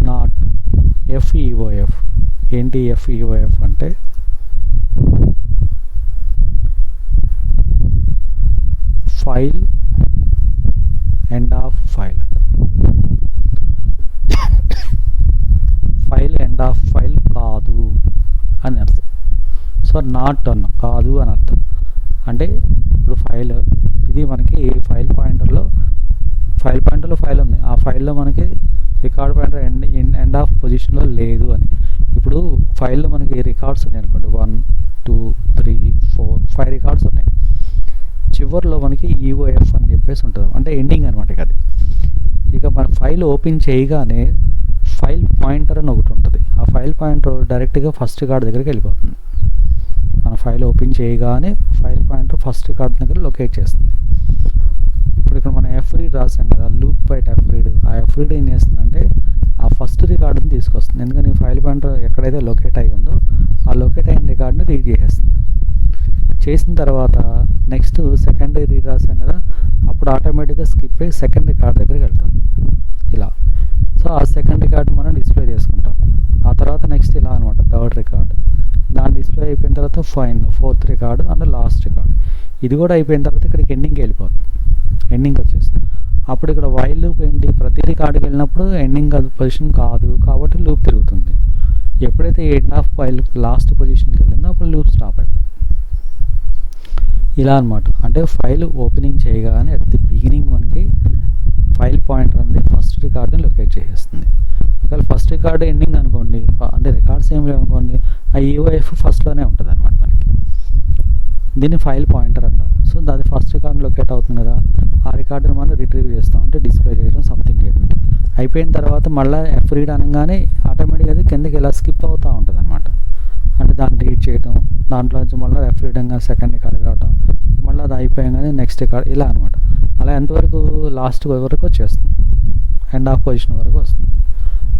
A: నాట్ ఎఫ్ఈఓఎఫ్. ఏంటి ఎఫ్ఈఓఎఫ్ అంటే ఫైల్ ఎండ్ ఆఫ్ ఫైల్ అంట. ఫైల్ ఎండ్ ఆఫ్ ఫైల్ కాదు అని అర్థం. సో నాట్ అన్న కాదు అని అర్థం. అంటే ఇప్పుడు ఫైల్ ఇది మనకి ఫైల్ పాయింటర్లో ఫైల్ ఉంది, ఆ ఫైల్లో మనకి రికార్డ్ పాయింటర్ ఎండ్ ఆఫ్ పొజిషన్లో లేదు అని. ఇప్పుడు ఫైల్లో మనకి రికార్డ్స్ ఉన్నాయి అనుకోండి, 1 2 3 4 5 రికార్డ్స్ ఉన్నాయి. చివరిలో మనకి ఈఓఎఫ్ అని చెప్పేసి ఉంటుంది, అంటే ఎండింగ్ అనమాట అది. ఇక మన ఫైల్ ఓపెన్ చేయగానే ఫైల్ పాయింటర్ అని ఒకటి ఉంటుంది. ఆ ఫైల్ పాయింటర్ డైరెక్ట్గా ఫస్ట్ రికార్డ్ దగ్గరికి వెళ్ళిపోతుంది. మన ఫైల్ ఓపెన్ చేయగానే ఫైల్ పాయింటర్ ఫస్ట్ రికార్డ్ దగ్గర లొకేట్ చేస్తుంది. ఇప్పుడు ఇక్కడ మనం ఎఫ్ రీడ్ రాసాం కదా, లూప్ బైట్ ఎఫ్ రీడ్. ఆ ఎఫ్ రీడ్ ఏం చేస్తుందంటే ఆ ఫస్ట్ రికార్డుని తీసుకొస్తుంది. ఎందుకని ఫైల్ పాయింటర్ ఎక్కడైతే లొకేట్ అయ్యి ఉందో ఆ లొకేట్ అయిన రికార్డుని రీడ్ చేసేస్తుంది. చేసిన తర్వాత నెక్స్ట్ సెకండరీ రీడ్ రాసాం కదా, అప్పుడు ఆటోమేటిక్గా స్కిప్ అయ్యి సెకండ్ రికార్డ్ దగ్గరికి వెళ్తాం ఇలా. సో ఆ సెకండ్ రికార్డ్ మనం డిస్ప్లే చేసుకుంటాం. ఆ తర్వాత నెక్స్ట్ ఇలా అనమాట థర్డ్ రికార్డు. దాని డిస్ప్లే అయిపోయిన తర్వాత fourth record and last record. ఇది కూడా అయిపోయిన తర్వాత ఇక్కడికి ఎండింగ్ వెళ్ళిపోతుంది, ఎండింగ్ వచ్చేస్తుంది. అప్పుడు ఇక్కడ వైల్ లూప్ ఏంటి, ప్రతి రికార్డుకి వెళ్ళినప్పుడు ఎండింగ్ పొజిషన్ కాదు కాబట్టి లూప్ తిరుగుతుంది. ఎప్పుడైతే ఎండ్ ఆఫ్ ఫైల్ లాస్ట్ పొజిషన్కి వెళ్ళిందో అప్పుడు లూప్ స్టాప్ అయిపోతుంది. ఇలా అనమాట. అంటే ఫైల్ ఓపెనింగ్ చేయగానే అట్ ది బిగినింగ్ మనకి ఫైల్ పాయింటర్ అనేది ఫస్ట్ రికార్డుని లొకేట్ చేసేస్తుంది. ఒకవేళ ఫస్ట్ రికార్డు ఎండింగ్ అనుకోండి, అంటే రికార్డ్స్ ఏం లేవు అనుకోండి, ఆ ఈఓఎఫ్ ఫస్ట్లోనే ఉంటుంది అనమాట మనకి. దీన్ని ఫైల్ పాయింటర్ అంటాం. సో దాని ఫస్ట్ రికార్డు లొకేట్ అవుతుంది కదా, ఆ రికార్డుని మనం రిట్రీవ్ చేస్తాం, అంటే డిస్ప్లే చేయడం సంథింగ్ ఏదో. అయిపోయిన తర్వాత మళ్ళీ ఎఫ్ రీడ్ అనగానే ఆటోమేటిక్గా అది కిందకి ఇలా స్కిప్ అవుతూ ఉంటుంది అనమాట. అంటే దాన్ని రీడ్ చేయడం, దాంట్లో నుంచి మళ్ళీ ఎఫ్ రీడంగా సెకండ్ రికార్డుకి రావడం, మళ్ళీ అది అయిపోయాగానే నెక్స్ట్ రికార్డ్, ఇలా అనమాట. అలా ఎంతవరకు లాస్ట్ వరకు వచ్చేస్తుంది, ఎండ్ ఆఫ్ పొజిషన్ వరకు వస్తుంది.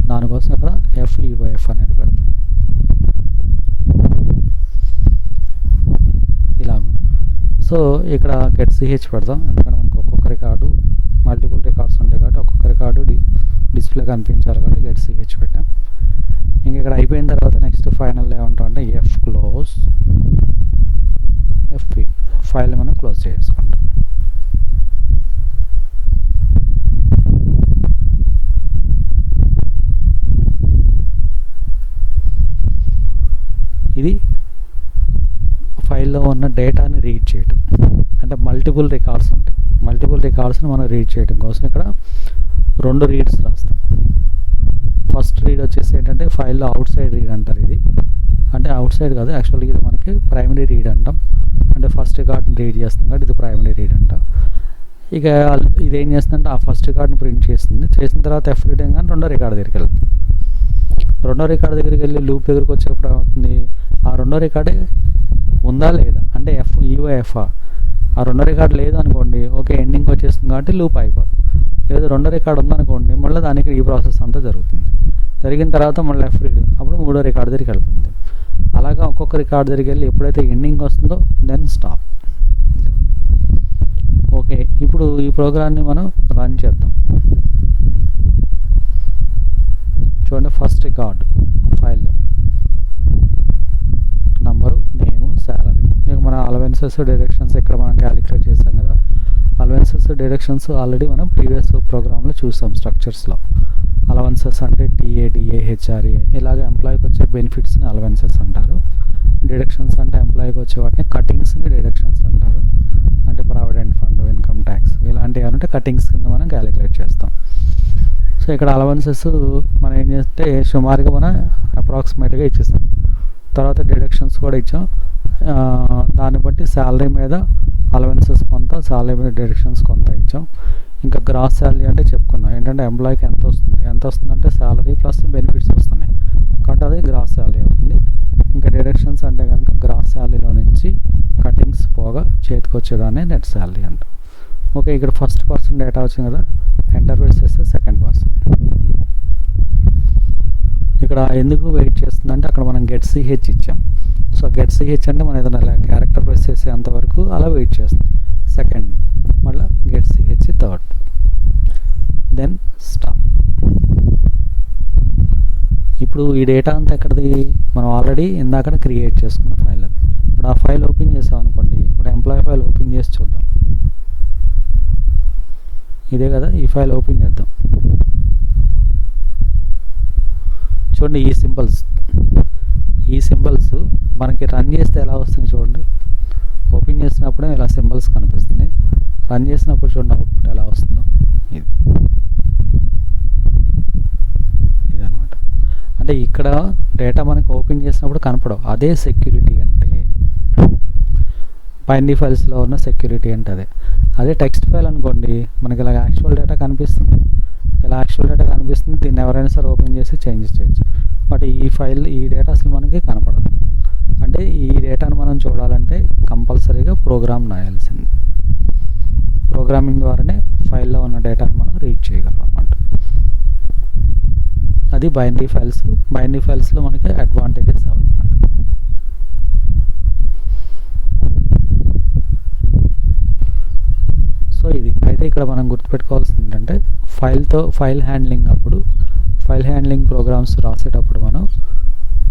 A: దానికోసం ఇక్కడ ఎఫ్ఈఓఎఫ్ అనేది పెడతాం ఇలా అనమాట. సో ఇక్కడ గెట్ సిహెచ్ పెడతాం, ఎందుకంటే మనకు ఒక్కొక్క రికార్డు మల్టిపుల్ రికార్డ్స్ ఉంటాయి కాబట్టి ఒక్కొక్క రికార్డు డిస్ప్లే కనిపించాలి కాబట్టి గెట్ సిహెచ్ పెట్టాం. ఇంక ఇక్కడ అయిపోయిన తర్వాత నెక్స్ట్ ఫైనల్ ఏమంటాం అంటే ఎఫ్ క్లోజ్ ఎఫ్పి, ఫైల్ మనం క్లోజ్ చేసుకుంటాం. ఇది ఫైల్లో ఉన్న డేటాని రీడ్ చేయడం, అంటే మల్టిపుల్ రికార్డ్స్ ఉంటాయి. మల్టిపుల్ రికార్డ్స్ని మనం రీడ్ చేయడం కోసం ఇక్కడ 2 రీడ్స్ రాస్తాం. ఫస్ట్ రీడ్ వచ్చేసి ఏంటంటే ఫైల్లో అవుట్ సైడ్ రీడ్ అంటారు. ఇది అంటే అవుట్ సైడ్ కాదు, యాక్చువల్గా ఇది మనకి ప్రైమరీ రీడ్ అంటాం. అంటే ఫస్ట్ రికార్డ్ని రీడ్ చేస్తుంది కాబట్టి ఇది ప్రైమరీ రీడ్ అంటాం. ఇక ఇదేం చేస్తుందంటే ఆ ఫస్ట్ రికార్డ్ని ప్రింట్ చేస్తుంది. చేసిన తర్వాత ఎఫ్ రీడ్ కానీ రెండో రికార్డ్ దగ్గరికి వెళ్తుంది. రెండో రికార్డ్ దగ్గరికి వెళ్ళి లూప్ దగ్గరికి వచ్చేటప్పుడు ఏమవుతుంది, ఆ రెండో రికార్డే ఉందా లేదా, అంటే ఎఫ్ ఈఓఎఫ్ఆ. ఆ రెండో రికార్డ్ లేదు అనుకోండి, ఓకే ఎండింగ్ వచ్చేస్తుంది కాబట్టి లూప్ అయిపోతుంది. లేదు రెండో రికార్డ్ ఉందనుకోండి, మళ్ళీ దానికి ఈ ప్రాసెస్ అంతా జరుగుతుంది. జరిగిన తర్వాత మళ్ళీ ఎఫ్ రీడ్, అప్పుడు మూడో రికార్డ్ దగ్గరికి వెళ్తుంది. అలాగా ఒక్కొక్క రికార్డ్ దగ్గరికి వెళ్ళి ఎప్పుడైతే ఎండింగ్ వస్తుందో దెన్ స్టాప్. ఓకే, ఇప్పుడు ఈ ప్రోగ్రామ్ని మనం రన్ చేద్దాం. చూడండి, ఫస్ట్ రికార్డ్ ఫైల్లో నంబరు, నేము, శాలరీ. ఇక మన అలవెన్సెస్ డిడక్షన్స్ ఇక్కడ మనం క్యాలిక్యులేట్ చేసాం కదా. అలవెన్సెస్ డిడక్షన్స్ ఆల్రెడీ మనం ప్రీవియస్ ప్రోగ్రాంలో చూసాం. స్ట్రక్చర్స్లో అలవెన్సెస్ అంటే టీఏడిఏ, హెచ్ఆర్ఏ, ఇలాగ ఎంప్లాయీకి వచ్చే బెనిఫిట్స్ని అలవెన్సెస్ అంటారు. డిడక్షన్స్ అంటే ఎంప్లాయీకి వచ్చే వాటిని కటింగ్స్ని డిడక్షన్స్ అంటారు. అంటే ప్రావిడెంట్ ఫండ్, ఇన్కమ్ ట్యాక్స్ ఇలాంటివి అంటే కటింగ్స్ కింద మనం క్యాలిక్యులేట్ చేస్తాం. సో ఇక్కడ అలవెన్సెస్ మనం ఏం చేస్తే సుమారుగా మనం అప్రాక్సిమేట్గా ఇచ్చేస్తాం. తర్వాత డిడక్షన్స్ కూడా ఇచ్చాం. దాన్ని బట్టి శాలరీ మీద అలవెన్సెస్ కొంత, శాలరీ మీద డిడక్షన్స్ కొంత ఇచ్చాం. ఇంకా గ్రాస్ శాలరీ అంటే చెప్పుకున్నాం. ఏంటంటే ఎంప్లాయీకి ఎంత వస్తుందంటే శాలరీ ప్లస్ బెనిఫిట్స్ వస్తున్నాయి కాబట్టి అది గ్రాస్ శాలరీ అవుతుంది. ఇంకా డిడక్షన్స్ అంటే కనుక గ్రాస్ శాలరీలో నుంచి కటింగ్స్ పోగా చేతికి వచ్చేదాన్ని నెట్ శాలరీ అంటాం. ఓకే, ఇక్కడ ఫస్ట్ పర్సన్ డేటా వచ్చింది కదా, ఎంటర్ చేస్తే సెకండ్ పర్సన్. ఇక్కడ ఎందుకు వెయిట్ చేస్తుందంటే అక్కడ మనం గెట్ సిహెచ్ ఇచ్చాం. సో గెట్ సిహెచ్ అంటే మనం ఏదైనా క్యారెక్టర్ ప్రెస్ చేసేంతవరకు అలా వెయిట్ చేస్తుంది. సెకండ్, మళ్ళీ get CH third, then stop. ఇప్పుడు ఈ డేటా అంతా ఎక్కడిది, మనం ఆల్రెడీ ఇందాక క్రియేట్ చేసుకున్న ఫైల్ అది. ఇప్పుడు ఆ ఫైల్ ఓపెన్ చేసాం అనుకోండి. ఇప్పుడు ఎంప్లాయీ ఫైల్ ఓపెన్ చేసి చూద్దాం. ఇదే కదా, ఈ ఫైల్ ఓపెన్ చేద్దాం. చూడండి, ఈ సింబల్స్ మనకి రన్ చేస్తే ఎలా వస్తుంది చూడండి. ఓపెన్ చేసినప్పుడే ఇలా సింబల్స్ కనిపిస్తున్నాయి. రన్ చేసినప్పుడు చూడండి అవుట్పుట్ ఎలా వస్తుందో. ఇదనమాట. అంటే ఇక్కడ డేటా మనకి ఓపెన్ చేసినప్పుడు కనపడవు. అదే సెక్యూరిటీ అంటే, బైనరీ ఫైల్స్లో ఉన్న సెక్యూరిటీ అంటే అదే టెక్స్ట్ ఫైల్ అనుకోండి, మనకి ఇలా యాక్చువల్ డేటా కనిపిస్తుంది. ఇలా యాక్చువల్ డేటా కనిపిస్తుంది. దీన్ని ఎవరైనా సరే ఓపెన్ చేసి చేంజెస్ చేయొచ్చు. బట్ ఈ డేటా అసలు మనకి కనపడదు. అంటే ఈ డేటాను మనం చూడాలంటే కంపల్సరీగా ప్రోగ్రామ్ రాయాల్సింది. ప్రోగ్రామింగ్ ద్వారానే ఫైల్లో ఉన్న డేటాను మనం రీడ్ చేయగలం అన్నమాట. అది బైనరీ ఫైల్స్. బైనరీ ఫైల్స్లో మనకి అడ్వాంటేజెస్ అవన్నమాట. సో ఇది అయితే ఇక్కడ మనం గుర్తుపెట్టుకోవాల్సింది ఏంటంటే ఫైల్ హ్యాండ్లింగ్ ప్రోగ్రామ్స్ రాసేటప్పుడు మనం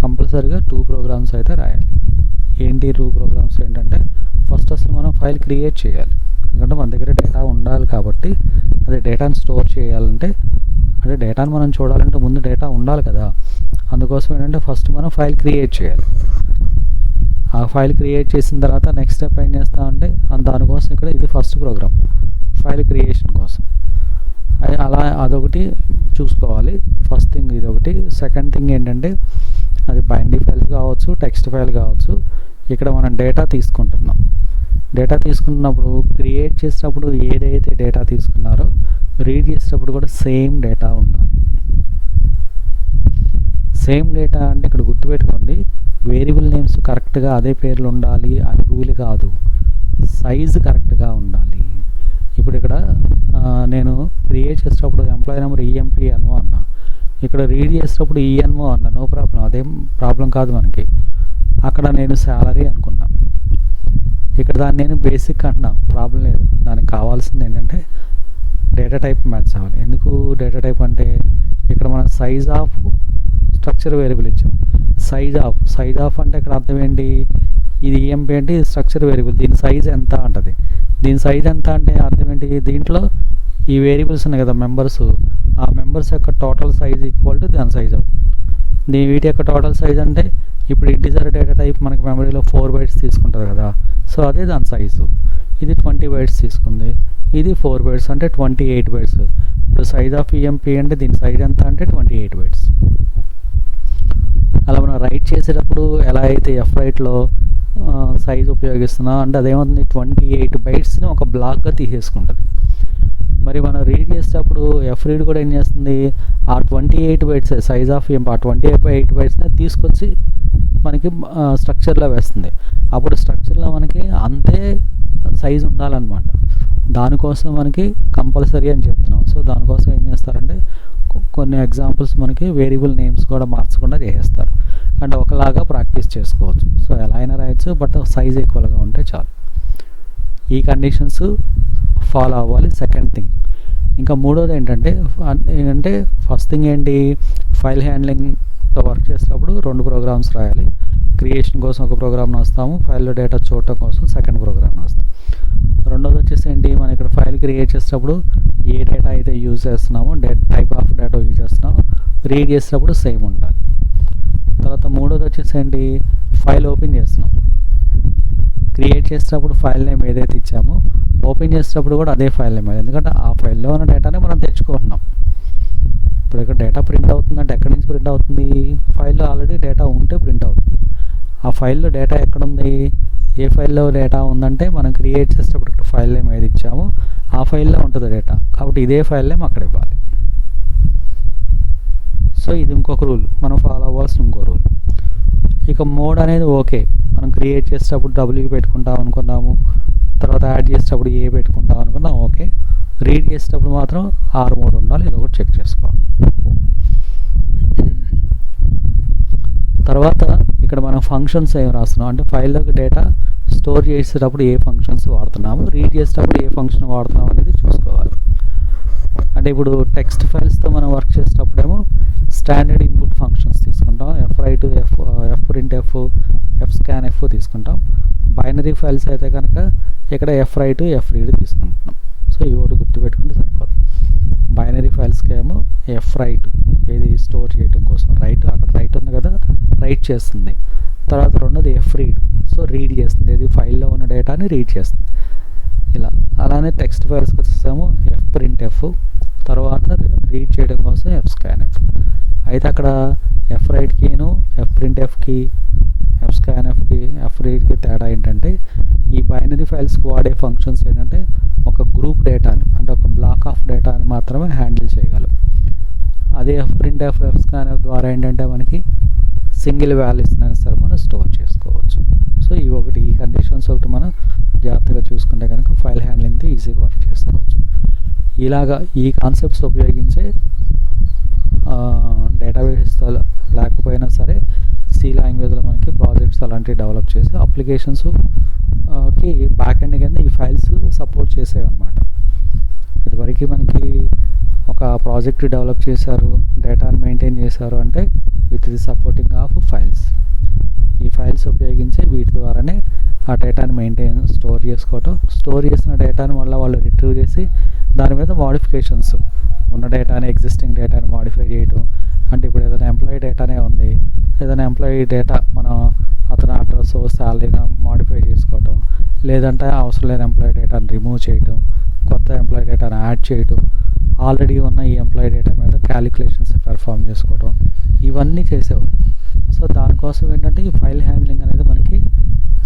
A: కంపల్సరీగా 2 ప్రోగ్రామ్స్ అయితే రాయాలి. ఏంటి 2 ప్రోగ్రామ్స్ ఏంటంటే, ఫస్ట్ అసలు మనం ఫైల్ క్రియేట్ చేయాలి. ఎందుకంటే మన దగ్గర డేటా ఉండాలి కాబట్టి, అదే డేటాను స్టోర్ చేయాలంటే, అంటే డేటాను మనం చూడాలంటే ముందు డేటా ఉండాలి కదా. అందుకోసం ఏంటంటే ఫస్ట్ మనం ఫైల్ క్రియేట్ చేయాలి. ఆ ఫైల్ క్రియేట్ చేసిన తర్వాత నెక్స్ట్ స్టెప్ ఏం చేస్తామంటే దానికోసం ఇక్కడ ఇది ఫస్ట్ ప్రోగ్రామ్ ఫైల్ క్రియేషన్ కోసం. అదొకటి చూసుకోవాలి. ఫస్ట్ థింగ్ ఇదొకటి. సెకండ్ థింగ్ ఏంటంటే అది బైనరీ ఫైల్ కావచ్చు, టెక్స్ట్ ఫైల్ కావచ్చు. ఇక్కడ మనం డేటా తీసుకుంటున్నాం. డేటా తీసుకున్నప్పుడు క్రియేట్ చేసేటప్పుడు ఏదైతే డేటా తీసుకున్నారో రీడ్ చేసేటప్పుడు కూడా సేమ్ డేటా ఉండాలి. సేమ్ డేటా అంటే ఇక్కడ గుర్తుపెట్టుకోండి, వేరియబుల్ నేమ్స్ కరెక్ట్గా అదే పేర్లు ఉండాలి అని రూల్ కాదు. సైజు కరెక్ట్గా ఉండాలి. ఇప్పుడు ఇక్కడ నేను క్రియేట్ చేసేటప్పుడు ఎంప్లాయీ నెంబర్ ఈఎంపీఎన్ఓ అన్నా, ఇక్కడ రీడ్ చేసేటప్పుడు ఈఎన్ఓ అన్నా, నో ప్రాబ్లం, అదేం ప్రాబ్లం కాదు మనకి. అక్కడ నేను శాలరీ అనుకున్నా, ఇక్కడ దాన్ని నేను బేసిక్ అంటున్నా, ప్రాబ్లం లేదు. దానికి కావాల్సింది ఏంటంటే డేటా టైప్ మ్యాచ్ అవ్వాలి. ఎందుకు డేటా టైప్ అంటే ఇక్కడ మనం సైజ్ ఆఫ్ స్ట్రక్చర్ వేరియబుల్ ఇచ్చాం. సైజ్ ఆఫ్ అంటే ఇక్కడ అర్థం ఏంటి, ఇది ఈఎంపీ అంటే ఇది స్ట్రక్చర్ వేరియబుల్, దీని సైజ్ ఎంత అంటది. దీని సైజ్ ఎంత అంటే అర్థం ఏంటి, దీంట్లో ఈ వేరియబుల్స్ ఉన్నాయి కదా మెంబర్స్, ఆ మెంబర్స్ యొక్క టోటల్ సైజ్ ఈక్వల్ టు దాని సైజ్ అవుతుంది. వీటి యొక్క టోటల్ సైజ్ అంటే ఇప్పుడు ఇంటిజర్ డేటా టైప్ మనకి మెమరీలో 4 bytes తీసుకుంటుంది కదా, సో అదే దాని సైజు. ఇది 20 bytes తీసుకుంది, ఇది 4 bytes అంటే 28 bytes. ఇప్పుడు సైజ్ ఆఫ్ ఈఎంపీ అంటే దీని సైజ్ ఎంత అంటే 28 bytes. అలా మనం రైట్ చేసేటప్పుడు ఎలా అయితే ఎఫ్ రైట్లో సైజ్ ఉపయోగిస్తున్నా అంటే అదేమవుతుంది, 28 bytesని ఒక బ్లాక్గా తీసేసుకుంటుంది. మరి మనం రీడ్ చేసేటప్పుడు ఎఫ్ రీడ్ కూడా ఏం చేస్తుంది, ఆ 28 bytes సైజ్ ఆఫ్ ఆ 28 bytesని తీసుకొచ్చి మనకి స్ట్రక్చర్లో వేస్తుంది. అప్పుడు స్ట్రక్చర్లో మనకి అంతే సైజు ఉండాలన్నమాట. దానికోసం మనకి కంపల్సరీ అని చెప్తున్నాం. సో దానికోసం ఏం చేస్తారంటే కొన్ని ఎగ్జాంపుల్స్ మనకి వేరియబుల్ నేమ్స్ కూడా మార్చకుండా చేసేస్తారు. అంటే ఒకలాగా ప్రాక్టీస్ చేసుకోవచ్చు. సో ఎలా అయినా రాయొచ్చు, బట్ సైజ్ ఈక్వల్గా ఉంటే చాలు. ఈ కండిషన్స్ ఫాలో అవ్వాలి. Second thing. ఇంకా మూడోది ఏంటంటే ఫస్ట్ థింగ్ ఏంటి, ఫైల్ హ్యాండ్లింగ్తో వర్క్ చేసేటప్పుడు 2 ప్రోగ్రామ్స్ రాయాలి. క్రియేషన్ కోసం ఒక ప్రోగ్రామ్ రాస్తాము, ఫైల్లో డేటా చూడటం కోసం సెకండ్ ప్రోగ్రామ్ రాస్తాం. రెండోది వచ్చేసి ఏంటి, మనం ఇక్కడ ఫైల్ క్రియేట్ చేసేటప్పుడు ఏ డేటా అయితే యూజ్ చేస్తున్నామో, టైప్ ఆఫ్ డేటా యూజ్ చేస్తున్నామో, రీడ్ చేసేటప్పుడు సేమ్ ఉండాలి. తర్వాత మూడోది వచ్చేసి ఏంటి, ఫైల్ ఓపెన్ చేస్తున్నాం. క్రియేట్ చేసేటప్పుడు ఫైల్ నేమ్ ఏదైతే ఇచ్చామో ఓపెన్ చేసేటప్పుడు కూడా అదే ఫైల్ నేమ్, ఎందుకంటే ఆ ఫైల్లో ఉన్న డేటానే మనం తెచ్చుకుంటున్నాం. ఇప్పుడు ఇక్కడ డేటా ప్రింట్ అవుతుందంటే ఎక్కడి నుంచి ప్రింట్ అవుతుంది, ఫైల్లో ఆల్రెడీ డేటా ఉంటే ప్రింట్ అవుతుంది. ఆ ఫైల్లో డేటా ఎక్కడుంది, ఏ ఫైల్లో డేటా ఉందంటే మనం క్రియేట్ చేసేటప్పుడు ఇక్కడ ఫైల్ నేమ్ ఏది ఇచ్చామో ఆ ఫైల్లో ఉంటుంది డేటా, కాబట్టి ఇదే ఫైల్ నేమ్ అక్కడ ఇవ్వాలి. సో ఇది ఇంకొక రూల్, మనం ఫాలో అవ్వాల్సిన ఇంకో రూల్. ఇక మోడ్ అనేది ఓకే, మనం క్రియేట్ చేసేటప్పుడు డబ్ల్యూ పెట్టుకుంటాం అనుకున్నాము, తర్వాత యాడ్ చేసేటప్పుడు ఏ పెట్టుకుంటాం అనుకున్నాం, ఓకే. రీడ్ చేసేటప్పుడు మాత్రం ఆర్ మోడ్ ఉండాలి, ఇది ఒకటి చెక్ చేసుకోవాలి. తర్వాత ఇక్కడ మనం ఫంక్షన్స్ ఏం రాస్తున్నాం అంటే ఫైల్లోకి డేటా స్టోర్ చేసేటప్పుడు ఏ ఫంక్షన్స్ వాడుతున్నాము, రీడ్ చేసేటప్పుడు ఏ ఫంక్షన్ వాడుతున్నాం అనేది చూసుకోవాలి. అంటే ఇప్పుడు టెక్స్ట్ ఫైల్స్తో మనం వర్క్ చేసేటప్పుడేమో స్టాండర్డ్ ఇన్పుట్ ఫంక్షన్స్ తీసుకుంటాం, fwrite, fprintf, fscanf తీసుకుంటాం. బైనరీ ఫైల్స్ అయితే కనుక ఇక్కడ fwrite, fread తీసుకుంటున్నాం. సో ఇవి ఒకటి గుర్తుపెట్టుకుంటే సరిపోతుంది. బైనరీ ఫైల్స్కి ఏమో fwrite ఏది స్టోర్ చేయడం కోసం, రైట్ అక్కడ రైట్ ఉంది కదా, రైట్ చేస్తుంది. తర్వాత రెండోది fread, సో రీడ్ చేస్తుంది, ఇది ఫైల్లో ఉన్న డేటాని రీడ్ చేస్తుంది. ఇలా అలానే టెక్స్ట్ ఫైల్స్కి వచ్చేసాము fprintf, తర్వాత రీడ్ చేయడం కోసం fscanf. అయితే అక్కడ fwriteకిను fprintfకి fscanfకి freadకి తేడా ఏంటంటే ఈ బైనరీ ఫైల్స్కి వాడే ఫంక్షన్స్ ఏంటంటే ఒక గ్రూప్ డేటాని అంటే ఒక బ్లాక్ ఆఫ్ డేటాని మాత్రమే హ్యాండిల్ చేయగలం. అదే fprintf, fscanf ద్వారా ఏంటంటే మనకి సింగిల్ వాల్యూస్ని సరే మనం స్టోర్ చేసుకోవచ్చు. సో ఈ కండిషన్స్ ఒకటి మనం జాగ్రత్తగా చూసుకుంటే కనుక ఫైల్ హ్యాండ్లింగ్తో ఈజీగా వర్క్ చేసుకోవచ్చు. ఇలాగా ఈ కాన్సెప్ట్స్ ఉపయోగించే డేటాబేస్తో లేకపోయినా సరే సి లాంగ్వేజ్లో మనకి ప్రాజెక్ట్స్ అలాంటివి డెవలప్ చేసి అప్లికేషన్స్కి బ్యాక్ ఎండ్ కింద ఈ ఫైల్స్ సపోర్ట్ చేసేవన్నమాట. ఇదివరకు మనకి ఒక ప్రాజెక్ట్ డెవలప్ చేశారు, డేటాను మెయింటైన్ చేశారు అంటే with the supporting of files. ఈ ఫైల్స్ ఉపయోగించి వీటి ద్వారానే ఆ డేటాని స్టోర్ చేసుకోవటం, స్టోర్ చేసిన డేటాని మళ్ళీ వాళ్ళు రిట్రీవ్ చేసి దాని మీద మోడిఫికేషన్స్, ఉన్న డేటాని ఎగ్జిస్టింగ్ డేటాని మోడిఫై చేయటం. అంటే ఇప్పుడు ఏదైనా ఎంప్లాయీ డేటానే ఉంది, ఏదైనా ఎంప్లాయీ డేటా మనం అతని అడ్రస్, శాలరీని మోడిఫై చేసుకోవటం, లేదంటే అవసరం లేని ఎంప్లాయీ డేటాని రిమూవ్ చేయటం, కొత్త ఎంప్లాయీ డేటాని యాడ్ చేయటం, ఆల్రెడీ ఉన్న ఈ ఎంప్లాయీ డేటా మీద క్యాలిక్యులేషన్స్ పెర్ఫామ్ చేసుకోవడం, ఇవన్నీ చేసేవాళ్ళు. సో దానికోసం ఏంటంటే ఈ ఫైల్ హ్యాండ్లింగ్ అనేది మనకి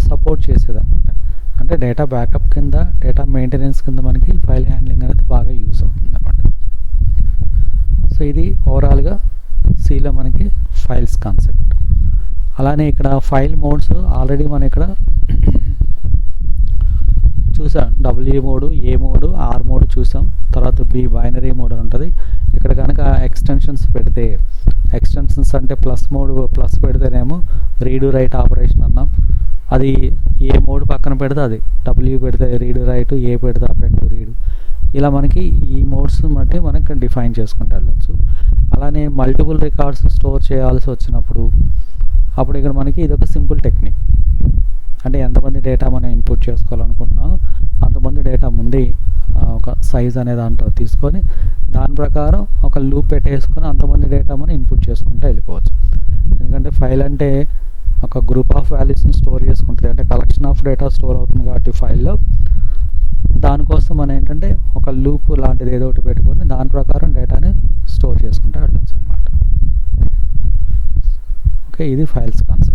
A: సపోర్ట్ చేసేది అనమాట. అంటే డేటా బ్యాకప్ కింద, డేటా మెయింటెనెన్స్ కింద మనకి ఫైల్ హ్యాండ్లింగ్ అనేది బాగా యూజ్ అవుతుంది అనమాట. సో ఇది ఓవరాల్గా సిలో మనకి ఫైల్స్ కాన్సెప్ట్. అలానే ఇక్కడ ఫైల్ మోడ్స్ ఆల్రెడీ మనం ఇక్కడ చూసాం, W mode, A mode, R mode చూసాం. తర్వాత బైనరీ మోడ్ అని ఉంటుంది. ఇక్కడ కనుక ఎక్స్టెన్షన్స్ పెడితే, ఎక్స్టెన్షన్స్ అంటే ప్లస్ పెడితేనేమో రీడ్ రైట్ ఆపరేషన్ అన్నాం. అది ఏ మోడ్ పక్కన పెడితే అది, డబ్ల్యూ పెడితే రీడ్ రైట్, ఏ పెడితే అపెండ్ రీడ్. ఇలా మనకి ఈ మోడ్స్ బట్టి మనకి డిఫైన్ చేసుకుంటూ వెళ్ళచ్చు. అలానే మల్టిపుల్ రికార్డ్స్ స్టోర్ చేయాల్సి వచ్చినప్పుడు అప్పుడు ఇక్కడ మనకి ఇది ఒక సింపుల్ టెక్నిక్. అంటే ఎంతమంది డేటా మనం ఇన్పుట్ చేసుకోవాలనుకుంటున్నామో అంతమంది డేటా ముందే ఒక సైజ్ అనే దాంట్లో తీసుకొని దాని ప్రకారం ఒక లూప్ పెట్టేసుకొని అంతమంది డేటా మనం ఇన్పుట్ చేసుకుంటూ వెళ్ళిపోవచ్చు. ఎందుకంటే ఫైల్ అంటే ఒక గ్రూప్ ఆఫ్ వాల్యూస్ని స్టోర్ చేసుకుంటుంది, అంటే కలెక్షన్ ఆఫ్ డేటా స్టోర్ అవుతుంది కాబట్టి ఫైల్లో. దానికోసం మనం ఏంటంటే ఒక లూప్ లాంటిది ఏదో ఒకటి పెట్టుకొని దాని ప్రకారం డేటాని స్టోర్ చేసుకుంటూ వెళ్ళొచ్చు అనమాట. ఓకే, ఇది ఫైల్స్ కాన్సెప్ట్.